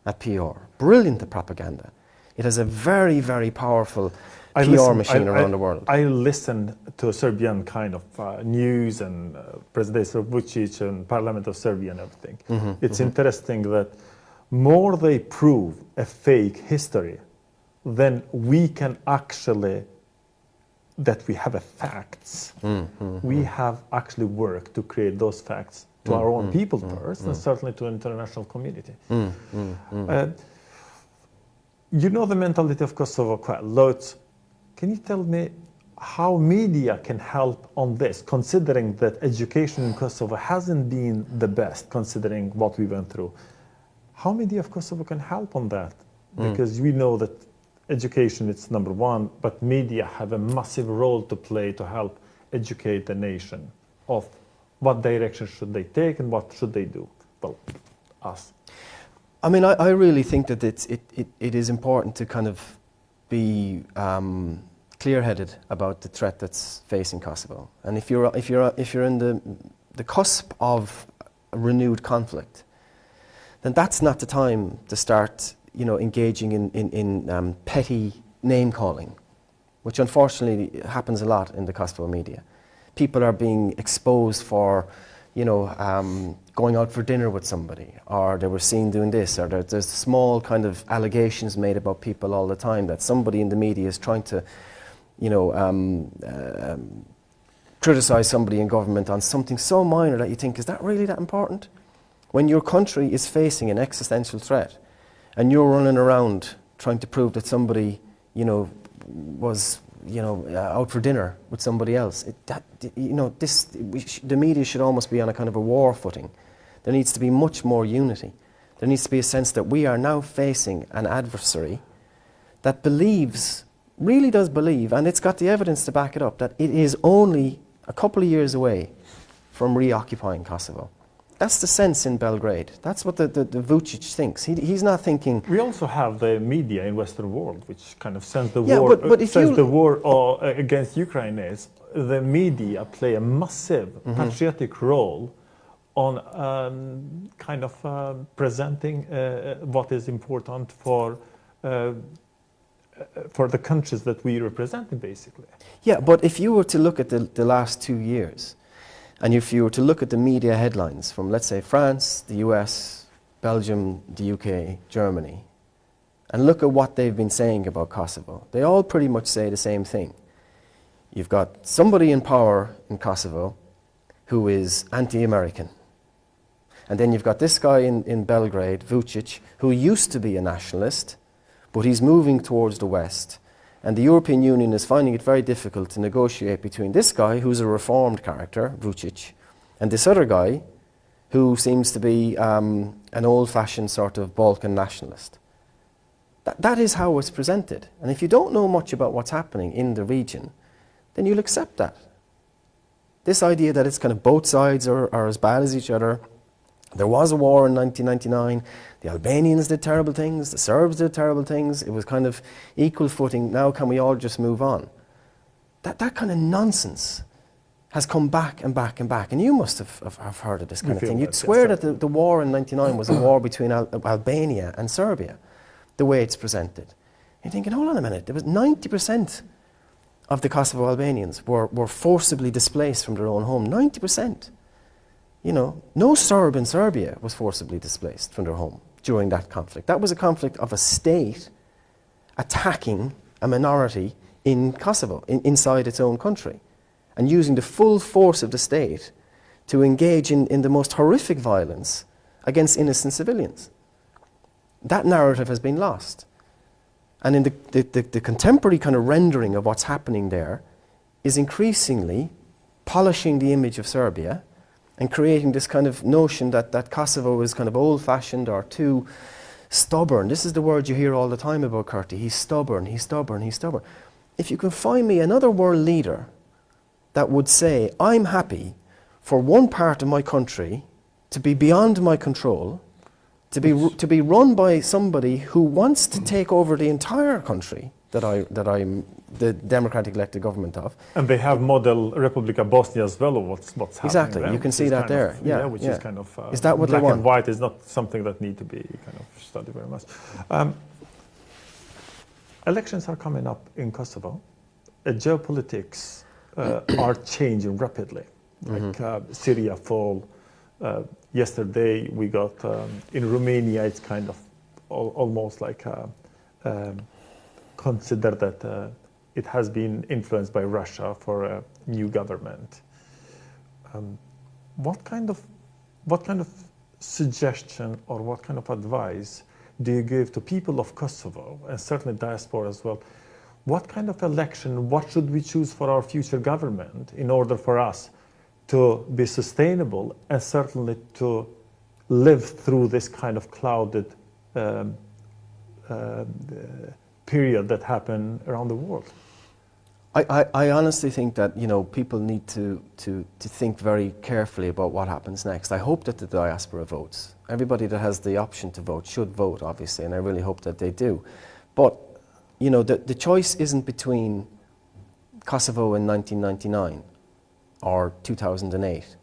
at PR, brilliant at propaganda. It has a very, very powerful PR machine around the world. I listened to Serbian kind of news and President Vučić and Parliament of Serbia and everything. It's interesting that more they prove a fake history, then we can actually that we have facts. We have actually worked to create those facts to our own people first, and certainly to the international community. You know the mentality of Kosovo quite a lot. Can you tell me how media can help on this, considering that education in Kosovo hasn't been the best, considering what we went through? How media of Kosovo can help on that? Because we know that education is number one, but media have a massive role to play to help educate the nation of what direction should they take and what should they do. Well, us. I mean, I really think that it is important to kind of be clear-headed about the threat that's facing Kosovo. And if you're in the cusp of a renewed conflict, then that's not the time to start, engaging in petty name-calling, which unfortunately happens a lot in the Kosovo media. People are being exposed for, going out for dinner with somebody, or they were seen doing this, or there's small kind of allegations made about people all the time that somebody in the media is trying to, criticize somebody in government on something so minor that you think, is that really that important? When your country is facing an existential threat, and you're running around trying to prove that somebody, was, out for dinner with somebody else, the media should almost be on a kind of a war footing. There needs to be much more unity. There needs to be a sense that we are now facing an adversary that really does believe, and it's got the evidence to back it up, that it is only a couple of years away from reoccupying Kosovo. That's the sense in Belgrade. That's what the Vučić thinks. He's not thinking. We also have the media in Western world, which kind of sends the war against Ukraine. Is the media play a massive patriotic role on kind of presenting what is important for the countries that we represent, basically. Yeah, but if you were to look at the last 2 years, and if you were to look at the media headlines from, let's say, France, the US, Belgium, the UK, Germany, and look at what they've been saying about Kosovo, they all pretty much say the same thing. You've got somebody in power in Kosovo who is anti-American. And then you've got this guy in Belgrade, Vučić, who used to be a nationalist, but he's moving towards the West. And the European Union is finding it very difficult to negotiate between this guy, who's a reformed character, Vučić, and this other guy, who seems to be an old-fashioned sort of Balkan nationalist. That is how it's presented. And if you don't know much about what's happening in the region, then you'll accept that. This idea that it's kind of both sides are as bad as each other. There was a war in 1999. The Albanians did terrible things. The Serbs did terrible things. It was kind of equal footing. Now can we all just move on? That kind of nonsense has come back and back and back. And you must have heard of this kind of thing. You'd swear that the war in 99 was a war between Albania and Serbia, the way it's presented. You're thinking, hold on a minute. There was 90% of the Kosovo Albanians were forcibly displaced from their own home. 90%. No Serb in Serbia was forcibly displaced from their home during that conflict. That was a conflict of a state attacking a minority in Kosovo, inside its own country, and using the full force of the state to engage in the most horrific violence against innocent civilians. That narrative has been lost. And in the contemporary kind of rendering of what's happening there is increasingly polishing the image of Serbia and creating this kind of notion that Kosovo is kind of old-fashioned or too stubborn. This is the word you hear all the time about Kurti. He's stubborn, he's stubborn, he's stubborn. If you can find me another world leader that would say, I'm happy for one part of my country to be beyond my control, to be run by somebody who wants to take over the entire country that I'm the democratic elected government of. And they have model Republika Bosnia as well, of what's happening exactly there. You can see that there. Which is kind of is that what black they want? And white is not something that need to be kind of studied very much. Elections are coming up in Kosovo. Geopolitics are changing rapidly. Like Syria fall. Yesterday we got in Romania. It's kind of almost like considered that it has been influenced by Russia for a new government. What kind of suggestion or what kind of advice do you give to people of Kosovo, and certainly diaspora as well? What kind of election, what should we choose for our future government in order for us to be sustainable and certainly to live through this kind of clouded period that happened around the world? I honestly think that, you know, people need to think very carefully about what happens next. I hope that the diaspora votes. Everybody that has the option to vote should vote, obviously, and I really hope that they do. But, you know, the choice isn't between Kosovo in 1999 or 2008.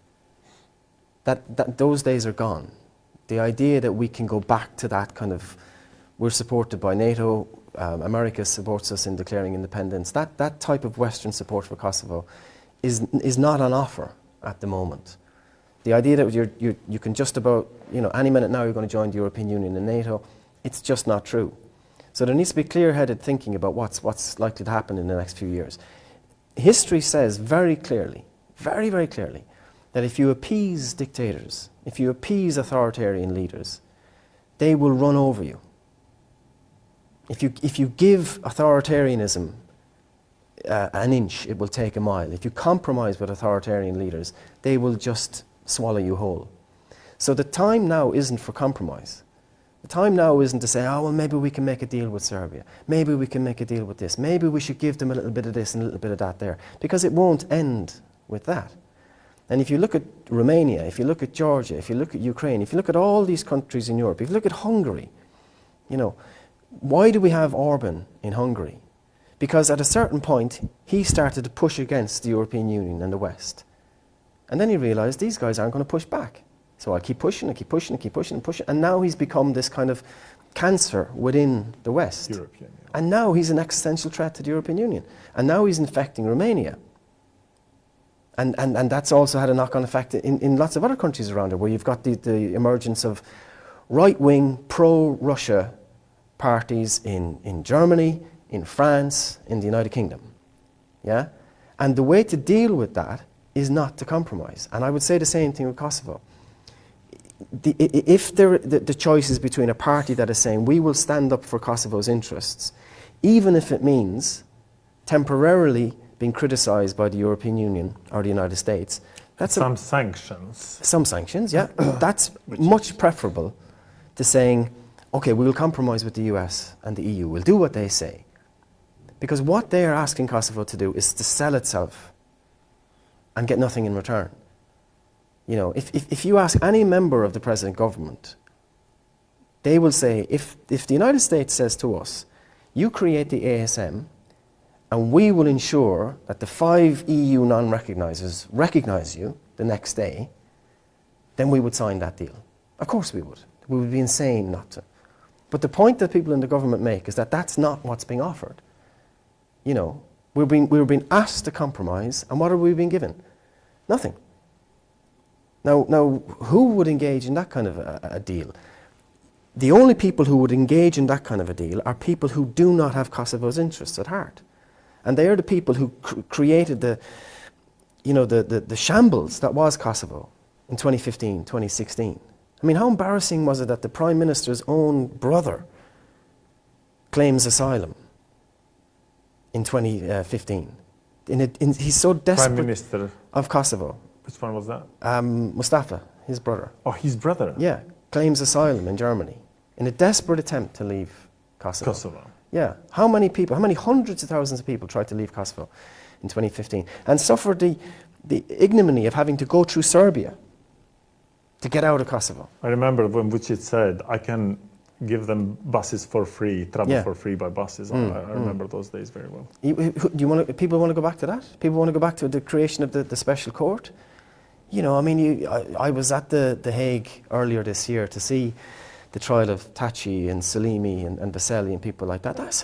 Those days are gone. The idea that we can go back to that kind of, we're supported by NATO, America supports us in declaring independence, that type of Western support for Kosovo is not on offer at the moment. The idea that you can just about, you know, any minute now you're going to join the European Union and NATO, it's just not true. So there needs to be clear-headed thinking about what's likely to happen in the next few years. History says very clearly, very, very clearly, that if you appease dictators, if you appease authoritarian leaders, they will run over you. If you give authoritarianism an inch, it will take a mile. If you compromise with authoritarian leaders, they will just swallow you whole. So the time now isn't for compromise. The time now isn't to say, oh, well, maybe we can make a deal with Serbia. Maybe we can make a deal with this. Maybe we should give them a little bit of this and a little bit of that there. Because it won't end with that. And if you look at Romania, if you look at Georgia, if you look at Ukraine, if you look at all these countries in Europe, if you look at Hungary, you know, why do we have Orban in Hungary? Because at a certain point, he started to push against the European Union and the West. And then he realized these guys aren't going to push back. So I keep pushing, I keep pushing, I keep pushing and pushing. And now he's become this kind of cancer within the West. European, yeah. And now he's an existential threat to the European Union. And now he's infecting Romania. And that's also had a knock-on effect in lots of other countries around it, where you've got the emergence of right-wing, pro-Russia parties in Germany, in France, in the United Kingdom. Yeah? And the way to deal with that is not to compromise. And I would say the same thing with Kosovo. If the choice is between a party that is saying we will stand up for Kosovo's interests, even if it means temporarily being criticised by the European Union or the United States, that's some sanctions. Some sanctions, yeah. That's much preferable to saying, okay, we will compromise with the US and the EU. We'll do what they say. Because what they are asking Kosovo to do is to sell itself and get nothing in return. You know, if you ask any member of the present government, they will say, if the United States says to us, you create the ASM, and we will ensure that the 5 EU non-recognisers recognise you the next day, then we would sign that deal. Of course we would. We would be insane not to. But the point that people in the government make is that that's not what's being offered. You know, we're being asked to compromise, and what are we being given? Nothing. Now, who would engage in that kind of a deal? The only people who would engage in that kind of a deal are people who do not have Kosovo's interests at heart. And they are the people who created the shambles that was Kosovo in 2015, 2016. I mean, how embarrassing was it that the Prime Minister's own brother claims asylum in 2015? He's so desperate. Prime Minister of Kosovo. Which one was that? Mustafa, his brother. Oh, his brother? Yeah, claims asylum in Germany in a desperate attempt to leave Kosovo. Yeah. How many people, how many hundreds of thousands of people tried to leave Kosovo in 2015 and suffered the ignominy of having to go through Serbia to get out of Kosovo? I remember when Vučić said, I can give them buses for free, travel for free by buses. I remember those days very well. People want to go back to that? People want to go back to the creation of the special court? You know, I mean, I was at the Hague earlier this year to see the trial of Taci and Salimi and Baselli and people like that. That's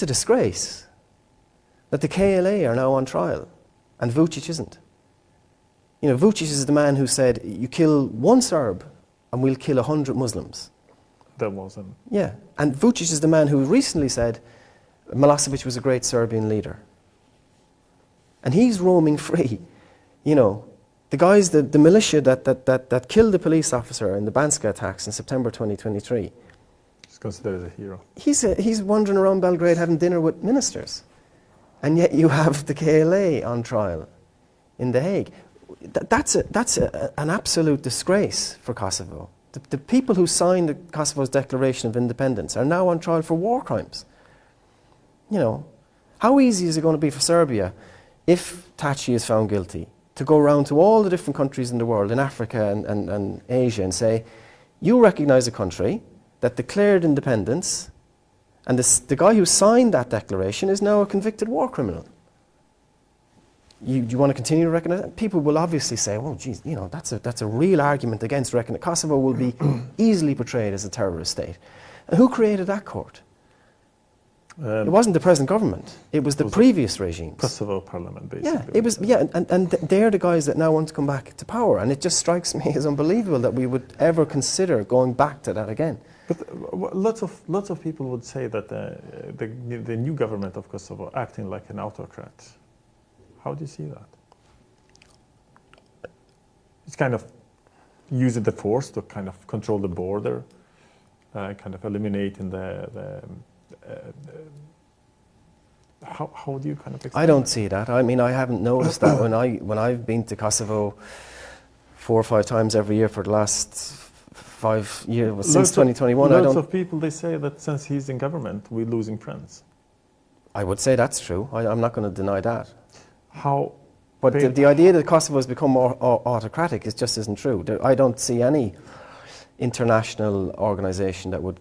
a disgrace that the KLA are now on trial and Vučić isn't. You know, Vučić is the man who said, you kill one Serb and we'll kill 100 Muslims. That wasn't. Yeah, and Vučić is the man who recently said, Milosevic was a great Serbian leader. And he's roaming free. You know, the guys, the militia that killed the police officer in the Banska attacks in September 2023. He's considered as a hero. He's wandering around Belgrade having dinner with ministers. And yet you have the KLA on trial in The Hague. That's an absolute disgrace for Kosovo. The people who signed Kosovo's Declaration of Independence are now on trial for war crimes. You know, how easy is it going to be for Serbia, if Taci is found guilty, to go around to all the different countries in the world, in Africa and Asia, and say, you recognise a country that declared independence, and the guy who signed that declaration is now a convicted war criminal. You want to continue to recognise that? People will obviously say, well, geez, you know, that's a real argument against recognition. Kosovo will be easily portrayed as a terrorist state. And who created that court? It wasn't the present government. It was the previous regimes. Kosovo parliament, basically. Yeah, it was. Yeah, and they're the guys that now want to come back to power. And it just strikes me as unbelievable that we would ever consider going back to that again. But lots of people would say that the new government of Kosovo acting like an autocrat. How do you see that? It's kind of using the force to kind of control the border, kind of eliminating how do you kind of explain I don't that? see that. I mean, I haven't noticed that when I've been to Kosovo 4 or 5 times every year for the last 5 years, since 2021. Lots of people, they say that since he's in government, we're losing friends. I would say that's true. I'm not going to deny that. But the idea that Kosovo has become more autocratic just isn't true. I don't see any international organisation that would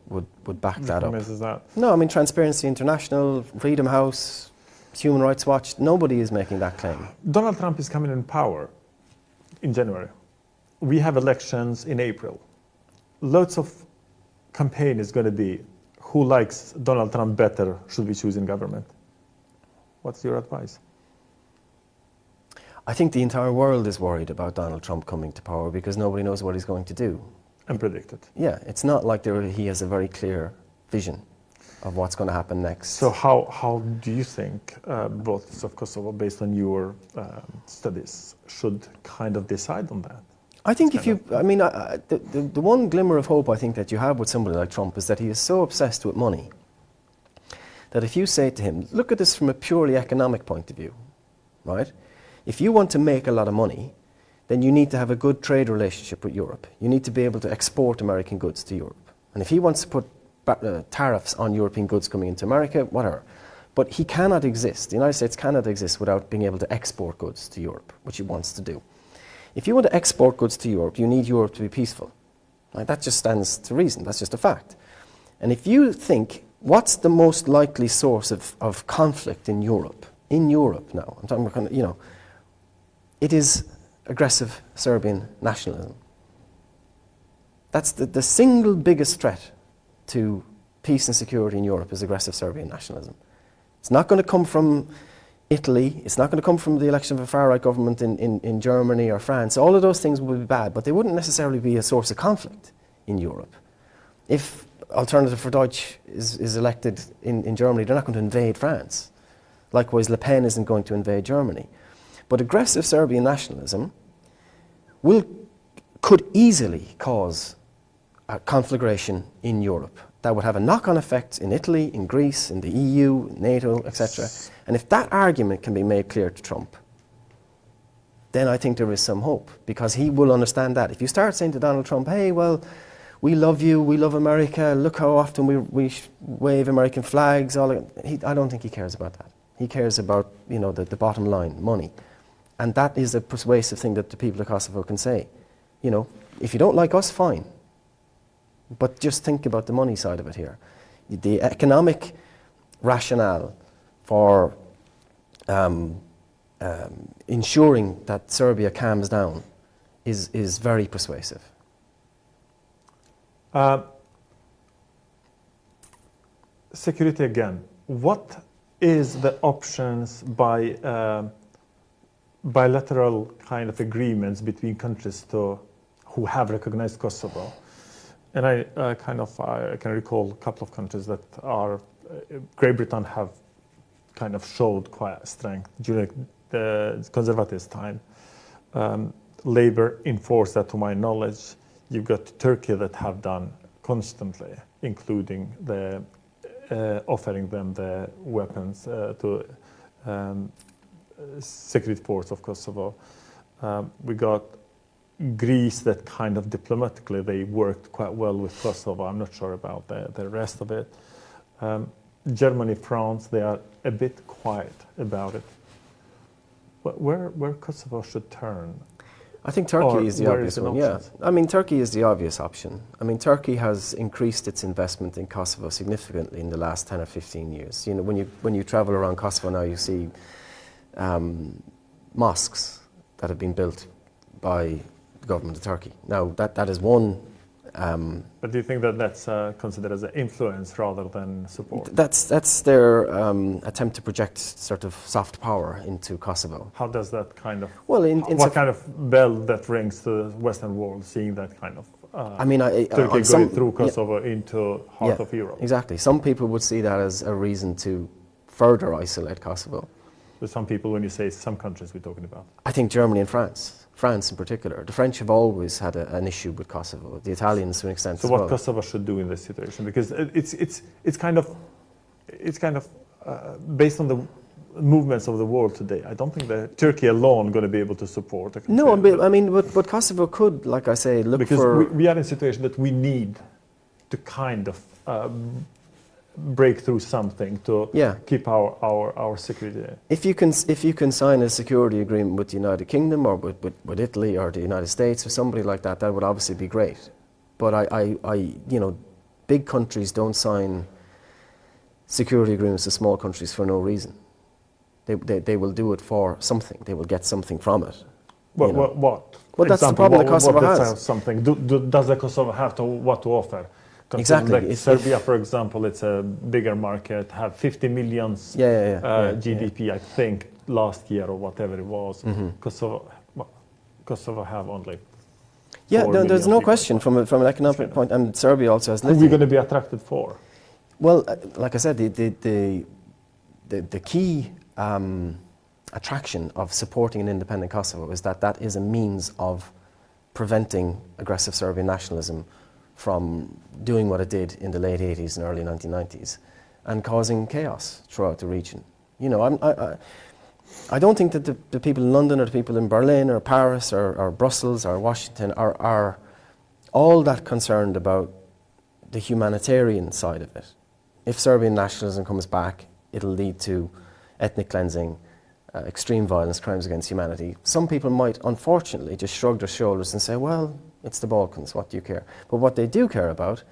back that up. That. No, I mean Transparency International, Freedom House, Human Rights Watch, nobody is making that claim. Donald Trump is coming in power in January. We have elections in April. Lots of campaign is going to be who likes Donald Trump better should we choose in government. What's your advice? I think the entire world is worried about Donald Trump coming to power because nobody knows what he's going to do. And predict it. Yeah, it's not like he has a very clear vision of what's going to happen next. So how do you think both of Kosovo, based on your studies, should kind of decide on that? I think the one glimmer of hope I think that you have with somebody like Trump is that he is so obsessed with money that if you say to him, look at this from a purely economic point of view, right? If you want to make a lot of money, then you need to have a good trade relationship with Europe. You need to be able to export American goods to Europe. And if he wants to put tariffs on European goods coming into America, whatever. But he cannot exist, the United States cannot exist without being able to export goods to Europe, which he wants to do. If you want to export goods to Europe, you need Europe to be peaceful. Right? That just stands to reason, that's just a fact. And if you think, what's the most likely source of conflict in Europe now, I'm talking about, you know, it is aggressive Serbian nationalism. That's the single biggest threat to peace and security in Europe is aggressive Serbian nationalism. It's not going to come from Italy, it's not going to come from the election of a far-right government in Germany or France. All of those things will be bad, but they wouldn't necessarily be a source of conflict in Europe. If Alternative for Deutsch is elected in Germany, they're not going to invade France. Likewise, Le Pen isn't going to invade Germany. But aggressive Serbian nationalism could easily cause a conflagration in Europe that would have a knock-on effect in Italy, in Greece, in the EU, NATO, etc. And if that argument can be made clear to Trump, then I think there is some hope, because he will understand that. If you start saying to Donald Trump, hey, well, we love you, we love America, look how often we wave American flags, I don't think he cares about that. He cares about, you know, the bottom line, money. And that is a persuasive thing that the people of Kosovo can say. You know, if you don't like us, fine. But just think about the money side of it here. The economic rationale for ensuring that Serbia calms down is very persuasive. Security again. What is the options by bilateral kind of agreements between countries who have recognized Kosovo And I I can recall a couple of countries that are, Great Britain have kind of showed quite strength during the Conservative time. Labour enforced that, to my knowledge. You've got Turkey that have done constantly, including the offering them the weapons to security force of Kosovo. We got Greece that kind of diplomatically they worked quite well with Kosovo. I'm not sure about the rest of it. Germany, France, they are a bit quiet about it. But where Kosovo should turn? I think Turkey is the obvious one, yeah. I mean, Turkey is the obvious option. I mean, Turkey has increased its investment in Kosovo significantly in the last 10 or 15 years. You know, when you travel around Kosovo now, you see mosques that have been built by the government of Turkey. Now, that is one... but do you think that that's considered as an influence rather than support? That's their attempt to project sort of soft power into Kosovo. How does that kind of... Well, what kind of bell that rings to the Western world, seeing that kind of... I mean, Turkey going through Kosovo into heart of Europe? Exactly. Some people would see that as a reason to further isolate Kosovo. There's some people, when you say some countries we're talking about. I think Germany and France in particular. The French have always had an issue with Kosovo. The Italians to an extent as well. So what Kosovo should do in this situation? Because it's kind of based on the movements of the world today. I don't think that Turkey alone going to be able to support a country. No, but Kosovo could, like I say, look because for... we are in a situation that we need to kind of break through something to keep our security. If you can sign a security agreement with the United Kingdom or with Italy or the United States or somebody like that, that would obviously be great. But big countries don't sign security agreements with small countries for no reason. They will do it for something. They will get something from it. What? Well, that's the problem that Kosovo has. Something. Does the Kosovo have to offer? Exactly. Like Serbia, for example, it's a bigger market, have 50 million GDP, I think, last year or whatever it was. Mm-hmm. Kosovo have only... there's no question from an economic point, and Serbia also has... Who are we going to be attracted for? Well, like I said, the key attraction of supporting an independent Kosovo is that is a means of preventing aggressive Serbian nationalism from doing what it did in the late 80s and early 1990s and causing chaos throughout the region. You know, I don't think that the people in London or the people in Berlin or Paris or Brussels or Washington are all that concerned about the humanitarian side of it. If Serbian nationalism comes back, it'll lead to ethnic cleansing, extreme violence, crimes against humanity. Some people might, unfortunately, just shrug their shoulders and say, well, it's the Balkans, what do you care? But what they do care about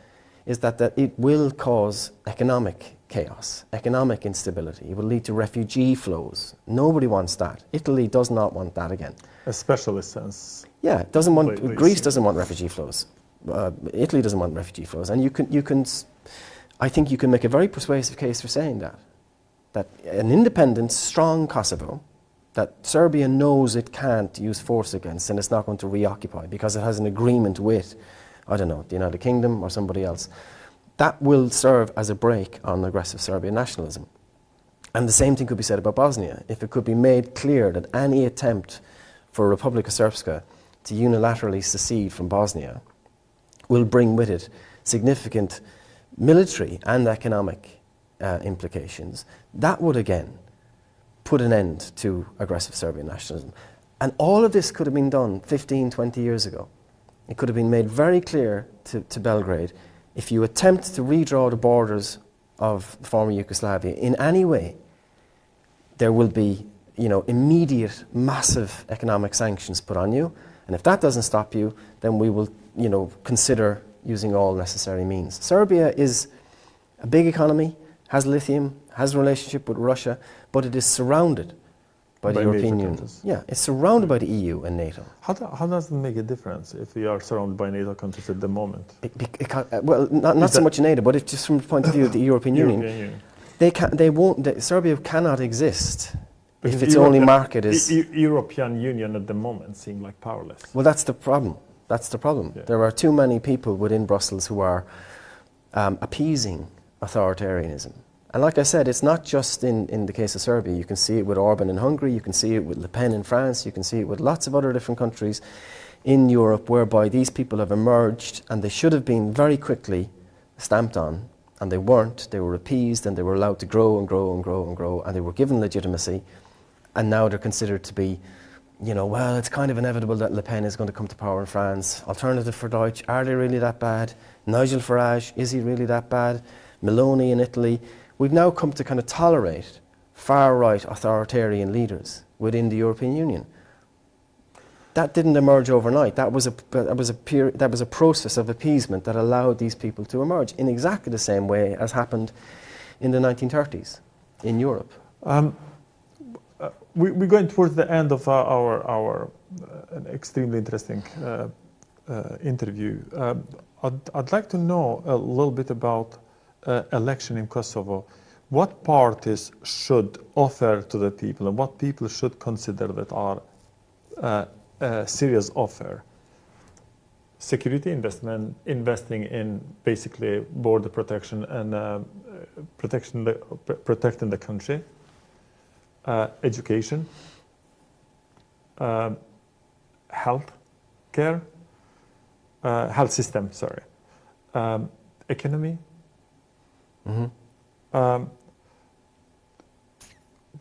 is that it will cause economic chaos, economic instability. It will lead to refugee flows. Nobody wants that. Italy does not want that again. Especially since... Yeah, Greece doesn't want refugee flows. Italy doesn't want refugee flows. And I think you can make a very persuasive case for saying that an independent, strong Kosovo that Serbia knows it can't use force against and it's not going to reoccupy because it has an agreement with, I don't know, the United Kingdom or somebody else, that will serve as a brake on aggressive Serbian nationalism. And the same thing could be said about Bosnia. If it could be made clear that any attempt for Republika Srpska to unilaterally secede from Bosnia will bring with it significant military and economic implications, that would again put an end to aggressive Serbian nationalism. And all of this could have been done 15, 20 years ago. It could have been made very clear to Belgrade, if you attempt to redraw the borders of former Yugoslavia in any way, there will be, immediate, massive economic sanctions put on you. And if that doesn't stop you, then we will, consider using all necessary means. Serbia is a big economy, has lithium, has a relationship with Russia, but it is surrounded by the European Union. Yeah, it's surrounded by the EU and NATO. How does it make a difference if we are surrounded by NATO countries at the moment? Not so much NATO, but if just from the point of view of the European Union, Serbia cannot exist if its only market is... European Union at the moment seem like powerless. Well, that's the problem. That's the problem. Yeah. There are too many people within Brussels who are appeasing authoritarianism. And like I said, it's not just in the case of Serbia. You can see it with Orban in Hungary, you can see it with Le Pen in France, you can see it with lots of other different countries in Europe whereby these people have emerged and they should have been very quickly stamped on, and they weren't. They were appeased and they were allowed to grow and grow and grow and grow, and they were given legitimacy, and now they're considered to be, you know, well, it's kind of inevitable that Le Pen is going to come to power in France. Alternative for Deutsch, are they really that bad? Nigel Farage, is he really that bad? Meloni in Italy. We've now come to kind of tolerate far-right authoritarian leaders within the European Union. That didn't emerge overnight. That was a process of appeasement that allowed these people to emerge in exactly the same way as happened in the 1930s in Europe. We're going towards the end of our extremely interesting interview. I'd like to know a little bit about election in Kosovo. What parties should offer to the people, and what people should consider that are a serious offer? Security investment, investing in basically border protection and protecting the country. Education, health care, health system, sorry, economy. Mm-hmm.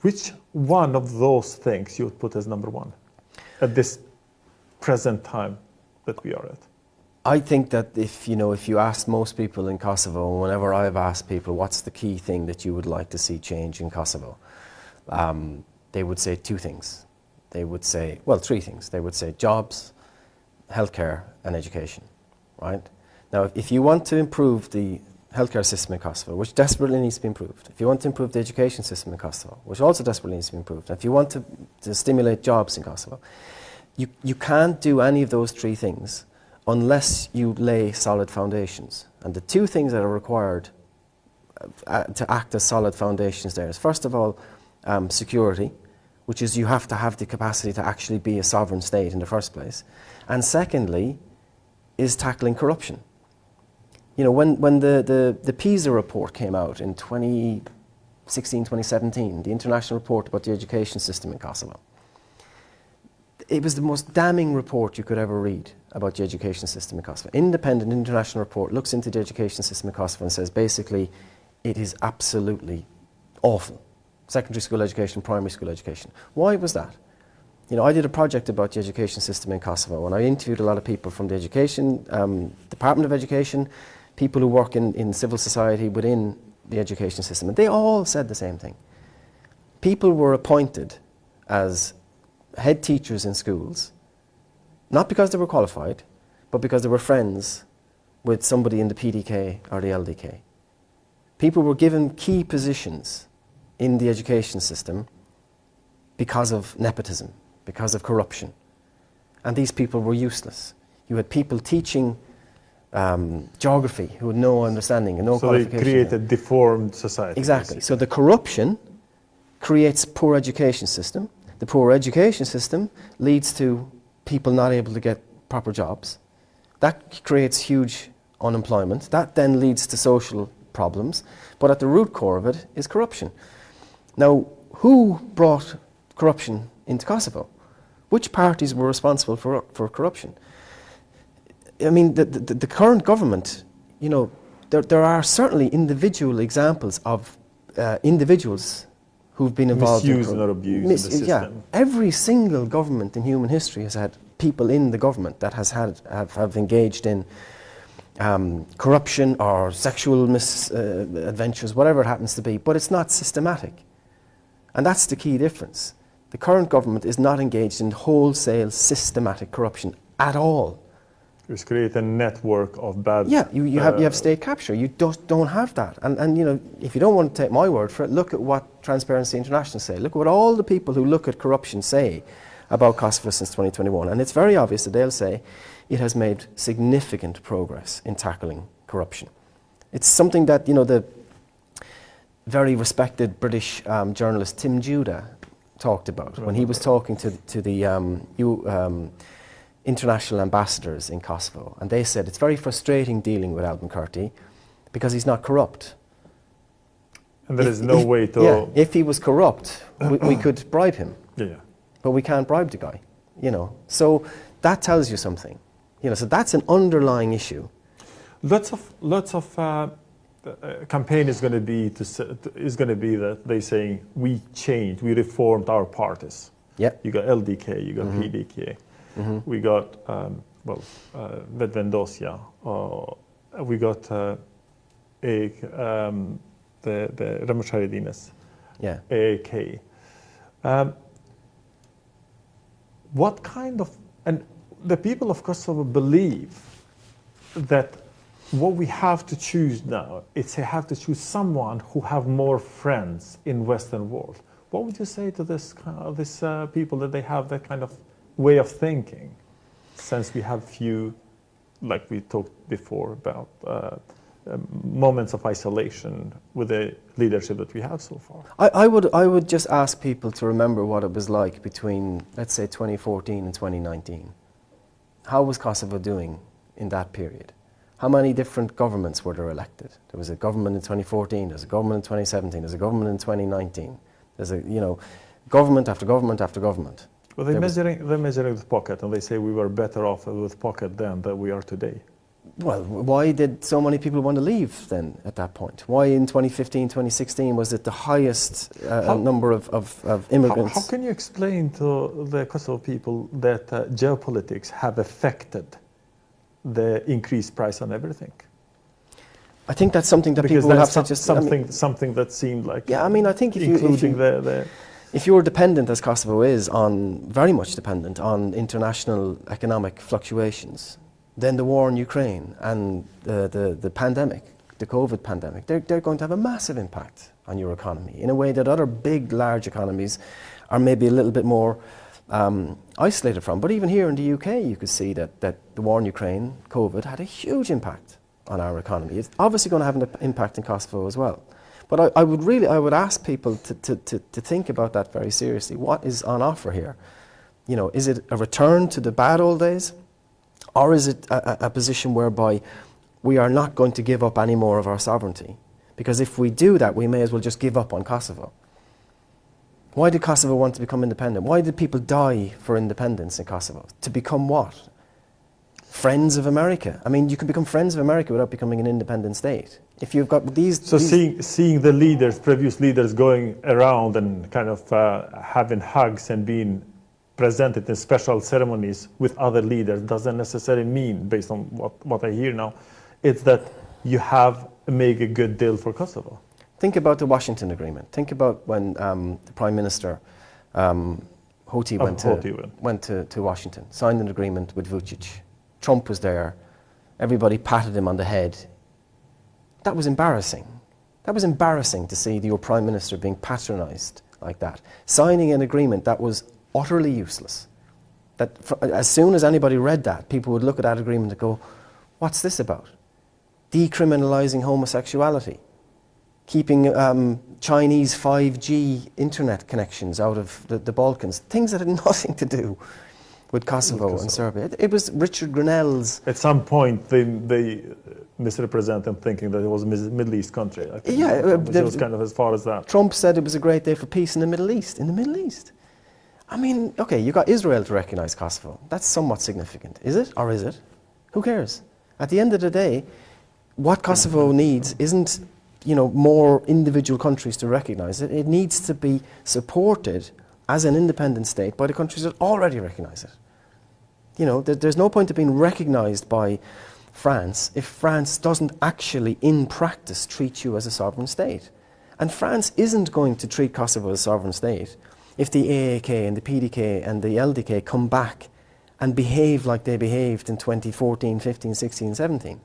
Which one of those things you would put as number one at this present time that we are at? I think that if you ask most people in Kosovo, whenever I've asked people what's the key thing that you would like to see change in Kosovo, they would say two things. They would say, well, three things. They would say jobs, healthcare, and education, right? Now, if you want to improve the healthcare system in Kosovo, which desperately needs to be improved, if you want to improve the education system in Kosovo, which also desperately needs to be improved, if you want to stimulate jobs in Kosovo, you can't do any of those three things unless you lay solid foundations. And the two things that are required to act as solid foundations there is, first of all, security, which is you have to have the capacity to actually be a sovereign state in the first place. And secondly, is tackling corruption. You know, when the PISA report came out in 2016, 2017, the international report about the education system in Kosovo, it was the most damning report you could ever read about the education system in Kosovo. Independent international report looks into the education system in Kosovo and says basically it is absolutely awful. Secondary school education, primary school education. Why was that? You know, I did a project about the education system in Kosovo, and I interviewed a lot of people from the education, Department of Education, people who work in civil society within the education system, and they all said the same thing. People were appointed as head teachers in schools, not because they were qualified, but because they were friends with somebody in the PDK or the LDK. People were given key positions in the education system because of nepotism, because of corruption. And these people were useless. You had people teaching geography who had no understanding and no qualification. So they create a deformed society. Exactly. Basically. So the corruption creates poor education system. The poor education system leads to people not able to get proper jobs. That creates huge unemployment. That then leads to social problems. But at the root core of it is corruption. Now, who brought corruption into Kosovo? Which parties were responsible for corruption? I mean, the current government, you know, there are certainly individual examples of individuals who've been involved misusing or abusing the system. Yeah, every single government in human history has had people in the government that have engaged in corruption or sexual misadventures, whatever it happens to be, but it's not systematic. And that's the key difference. The current government is not engaged in wholesale systematic corruption at all. It's create a network of bad... Yeah, you have state capture. You don't have that. And you know, if you don't want to take my word for it, look at what Transparency International say. Look at what all the people who look at corruption say about Kosovo since 2021. And it's very obvious that they'll say it has made significant progress in tackling corruption. It's something that, you know, the very respected British journalist Tim Judah talked about when he was talking to the international ambassadors in Kosovo, and they said it's very frustrating dealing with Albin Kurti because he's not corrupt. And there is no way to... Yeah, if he was corrupt, we could bribe him. Yeah. But we can't bribe the guy, you know. So that tells you something. You know, so that's an underlying issue. Lots of campaign is going to be that they saying we changed, we reformed our parties. Yeah. You got LDK, you got PDK, we got Vedvendosja, we got the Ramusharidinas, Yeah. AAK. What kind of, and the people of Kosovo believe that what we have to choose now is to have to choose someone who have more friends in Western world. What would you say to this people that they have that kind of way of thinking, since we have few, like we talked before about moments of isolation with the leadership that we have so far? I would just ask people to remember what it was like between, let's say, 2014 and 2019. How was Kosovo doing in that period? How many different governments were there elected? There was a government in 2014, there's a government in 2017, there's a government in 2019. There's a, you know, government after government after government. Well, they're measuring with pocket, and they say we were better off with pocket then than we are today. Well, why did so many people want to leave then at that point? Why in 2015, 2016 was it the highest number of immigrants? How can you explain to the Kosovo people that geopolitics have affected the increased price on everything? I think that's something that because people will have to just... something that seemed like... Yeah, I mean, I think if you're dependent, as Kosovo is, very much dependent on international economic fluctuations, then the war in Ukraine and the pandemic, the COVID pandemic, they're going to have a massive impact on your economy in a way that other big, large economies are maybe a little bit more isolated from. But even here in the UK, you could see that the war in Ukraine, COVID, had a huge impact on our economy. It's obviously going to have an impact in Kosovo as well. But I would ask people to think about that very seriously. What is on offer here? You know, is it a return to the bad old days? Or is it a position whereby we are not going to give up any more of our sovereignty? Because if we do that, we may as well just give up on Kosovo. Why did Kosovo want to become independent? Why did people die for independence in Kosovo? To become what? Friends of America. I mean, you can become friends of America without becoming an independent state. If you've got these... So seeing the leaders, previous leaders going around and kind of having hugs and being presented in special ceremonies with other leaders doesn't necessarily mean, based on what I hear now, it's that you have made a good deal for Kosovo. Think about the Washington Agreement. Think about when the Prime Minister Hoti went to Washington, signed an agreement with Vučić. Trump was there. Everybody patted him on the head. That was embarrassing. That was embarrassing to see your Prime Minister being patronised like that. Signing an agreement that was utterly useless. That as soon as anybody read that, people would look at that agreement and go, what's this about? Decriminalising homosexuality. Keeping Chinese 5G internet connections out of the Balkans. Things that had nothing to do with Kosovo and Serbia. It was Richard Grenell's... At some point, they misrepresented him thinking that it was a Middle East country. I think. Yeah. It was kind of as far as that. Trump said it was a great day for peace in the Middle East. In the Middle East. I mean, okay, you got Israel to recognise Kosovo. That's somewhat significant. Is it? Or is it? Who cares? At the end of the day, what Kosovo needs isn't, you know, more individual countries to recognise it. It needs to be supported as an independent state by the countries that already recognise it. You know, there's no point of being recognised by France if France doesn't actually, in practice, treat you as a sovereign state. And France isn't going to treat Kosovo as a sovereign state if the AAK and the PDK and the LDK come back and behave like they behaved in 2014, 15, 16, 17.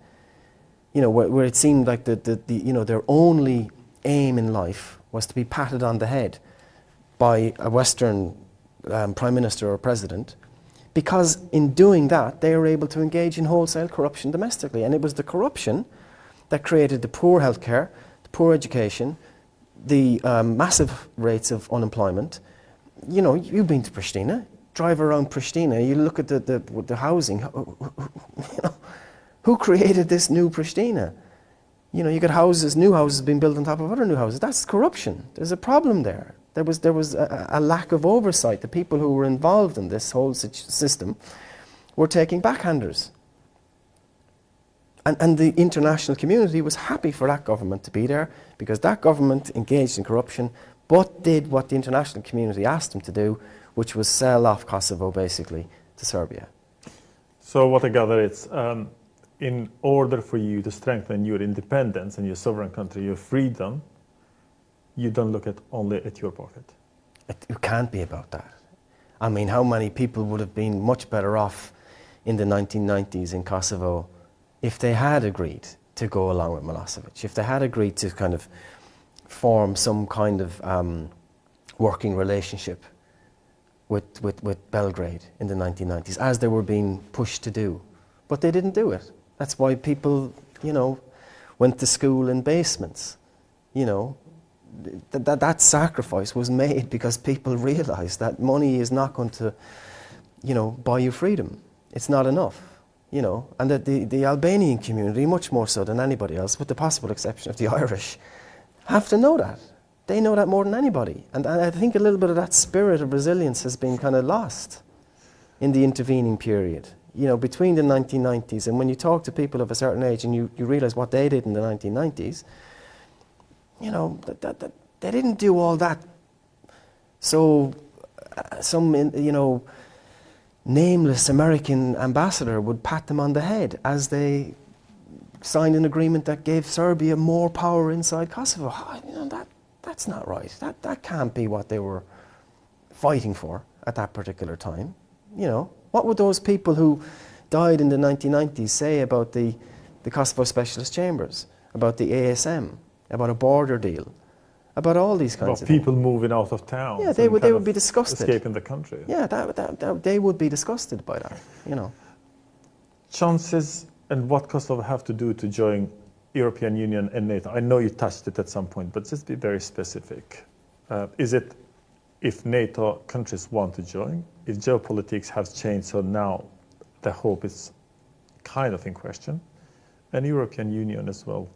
You know, where it seemed like you know, their only aim in life was to be patted on the head by a Western Prime Minister or President, because in doing that, they were able to engage in wholesale corruption domestically. And it was the corruption that created the poor healthcare, the poor education, the massive rates of unemployment. You know, you've been to Pristina. drive around Pristina, you look at the housing, who created this new Pristina? You got new houses being built on top of other new houses. That's corruption. There's a problem there. There was a lack of oversight. The people who were involved in this whole system were taking backhanders. And the international community was happy for that government to be there, because that government engaged in corruption but did what the international community asked them to do, which was sell off Kosovo basically to Serbia. So what I gather is, in order for you to strengthen your independence and your sovereign country, your freedom, you don't look only at your pocket. It can't be about that. I mean, how many people would have been much better off in the 1990s in Kosovo if they had agreed to go along with Milosevic, if they had agreed to kind of form some kind of working relationship with Belgrade in the 1990s, as they were being pushed to do. But they didn't do it. That's why people, went to school in basements. That sacrifice was made because people realised that money is not going to, buy you freedom. It's not enough, and that the Albanian community, much more so than anybody else, with the possible exception of the Irish, have to know that. They know that more than anybody. And I think a little bit of that spirit of resilience has been kind of lost in the intervening period, between the 1990s. And when you talk to people of a certain age and you realise what they did in the 1990s, they didn't do all that. So nameless American ambassador would pat them on the head as they signed an agreement that gave Serbia more power inside Kosovo. That's not right. That can't be what they were fighting for at that particular time. What would those people who died in the 1990s say about the Kosovo Specialist Chambers, about the ASM, about a border deal, about all these kinds of people moving out of town? Yeah, they would be disgusted. Escaping the country. Yeah, they would be disgusted by that. Chances and what Kosovo have to do to join European Union and NATO? I know you touched it at some point, but just be very specific. Is it if NATO countries want to join, if geopolitics has changed, so now the hope is kind of in question, and European Union as well?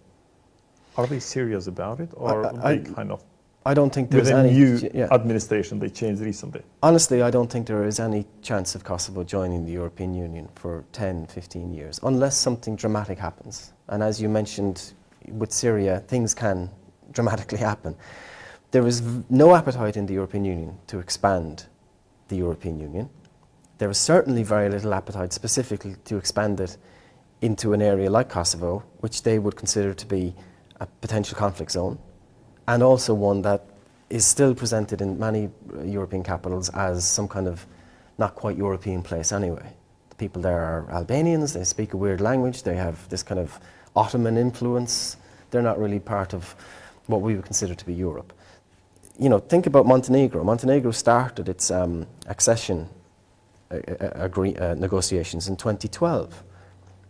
Are they serious about it, or they kind of? I don't think there's with any new administration they changed recently. Honestly, I don't think there is any chance of Kosovo joining the European Union for 10, 15 years, unless something dramatic happens. And as you mentioned, with Syria, things can dramatically happen. There is no appetite in the European Union to expand the European Union. There is certainly very little appetite specifically to expand it into an area like Kosovo, which they would consider to be a potential conflict zone, and also one that is still presented in many European capitals as some kind of not quite European place anyway. The people there are Albanians, they speak a weird language, they have this kind of Ottoman influence. They're not really part of what we would consider to be Europe. Think about Montenegro. Montenegro started its accession negotiations in 2012.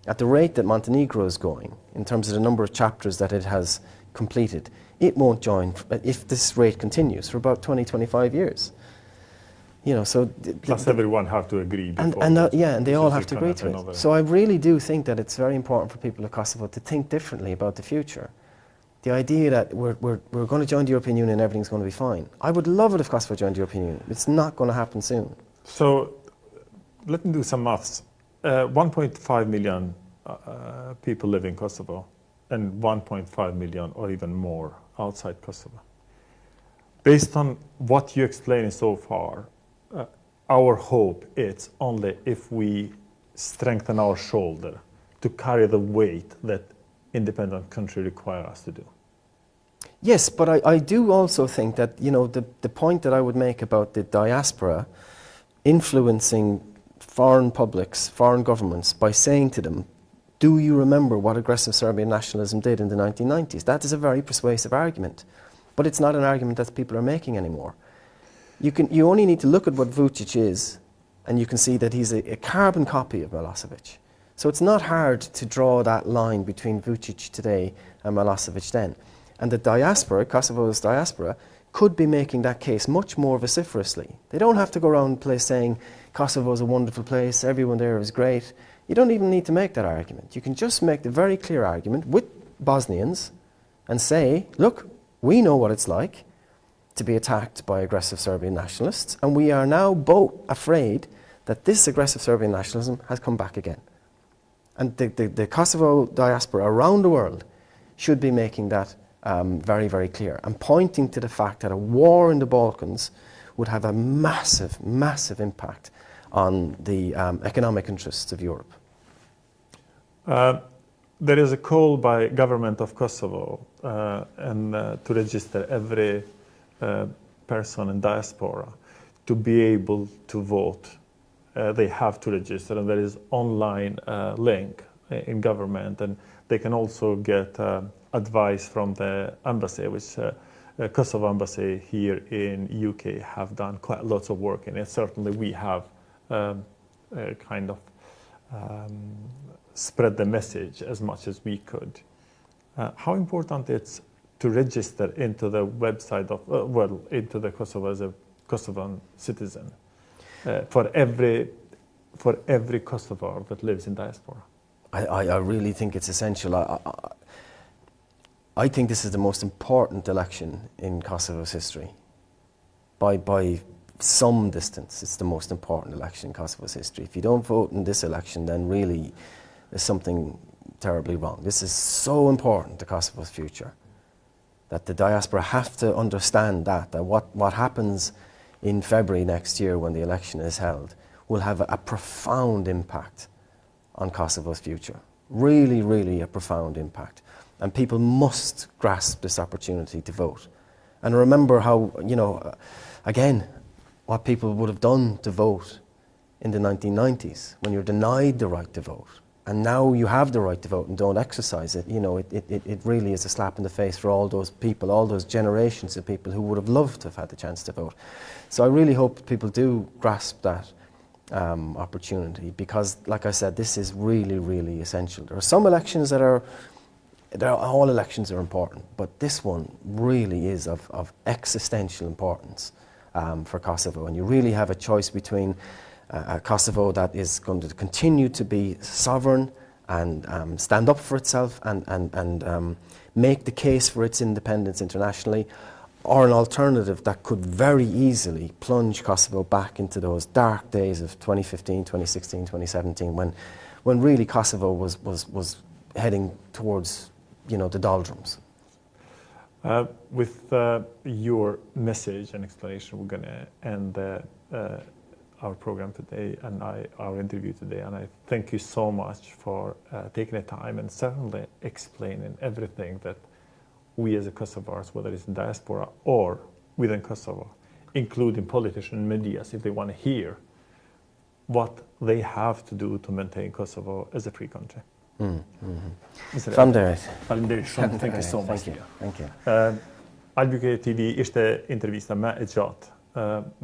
At the rate that Montenegro is going, in terms of the number of chapters that it has completed, it won't join, if this rate continues, for about 20, 25 years. So plus everyone have to agree. And they all have to agree to it. So I really do think that it's very important for people of Kosovo to think differently about the future. The idea that we're going to join the European Union and everything's going to be fine. I would love it if Kosovo joined the European Union. It's not going to happen soon. So let me do some maths. 1.5 million people live in Kosovo, and 1.5 million or even more outside Kosovo. Based on what you explained so far, our hope is only if we strengthen our shoulder to carry the weight that independent country require us to do. Yes, but I do also think that, the point that I would make about the diaspora influencing foreign publics, foreign governments, by saying to them, do you remember what aggressive Serbian nationalism did in the 1990s? That is a very persuasive argument, but it's not an argument that people are making anymore. You only need to look at what Vučić is, and you can see that he's a carbon copy of Milosevic. So it's not hard to draw that line between Vučić today and Milosevic then. And the diaspora, Kosovo's diaspora, could be making that case much more vociferously. They don't have to go around the place saying Kosovo is a wonderful place, everyone there is great. You don't even need to make that argument. You can just make the very clear argument with Bosnians and say, look, we know what it's like to be attacked by aggressive Serbian nationalists, and we are now both afraid that this aggressive Serbian nationalism has come back again. And the Kosovo diaspora around the world should be making that very, very clear and pointing to the fact that a war in the Balkans would have a massive, massive impact on the economic interests of Europe. There is a call by government of Kosovo to register every person in diaspora to be able to vote. They have to register, and there is online link in government, and they can also get advice from the embassy, which Kosovo embassy here in UK have done quite lots of work in it. Certainly we have kind of spread the message as much as we could. How important it's to register into the website of, into the Kosovo as a Kosovan citizen for every Kosovar that lives in diaspora? I really think it's essential. I think this is the most important election in Kosovo's history. By some distance, it's the most important election in Kosovo's history. If you don't vote in this election, then really there's something terribly wrong. This is so important to Kosovo's future that the diaspora have to understand that what happens in February next year when the election is held will have a profound impact on Kosovo's future. Really, really a profound impact. And people must grasp this opportunity to vote. And remember how, again, what people would have done to vote in the 1990s when you're denied the right to vote. And now you have the right to vote and don't exercise it. It really is a slap in the face for all those people, all those generations of people who would have loved to have had the chance to vote. So I really hope people do grasp that opportunity, because, like I said, this is really, really essential. There are some elections all elections are important, but this one really is of existential importance for Kosovo. And you really have a choice between a Kosovo that is going to continue to be sovereign and stand up for itself and make the case for its independence internationally, or an alternative that could very easily plunge Kosovo back into those dark days of 2015, 2016, 2017, when really Kosovo was heading towards the doldrums. With your message and explanation, we're going to end our program today and our interview today. And I thank you so much for taking the time and certainly explaining everything that we as a Kosovars, whether it's in diaspora or within Kosovo, including politicians and media, if they want to hear what they have to do to maintain Kosovo as a free country. From there. Thank you so much. Thank you. Albuquerque TV ishte intervista me e gjatë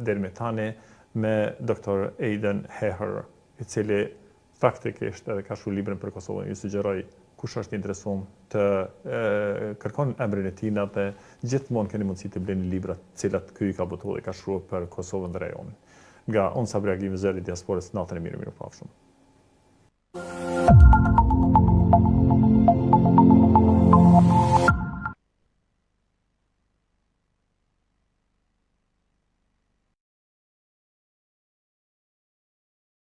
deri me tani me Dr. Aidan Hehir, I cili faktikisht edhe ka shkruar librin për Kosovën. Ju sugjeroj kush është interesuar të kërkon emrin e tij dhe gjithmonë keni mundësi të bleni libra të cilat ky ka botuar dhe ka shkruar për Kosovën dhe rajonin. Nga unë Sabri Aglimi, Zeri, Diaspores, natën e mirë, mirupafshim.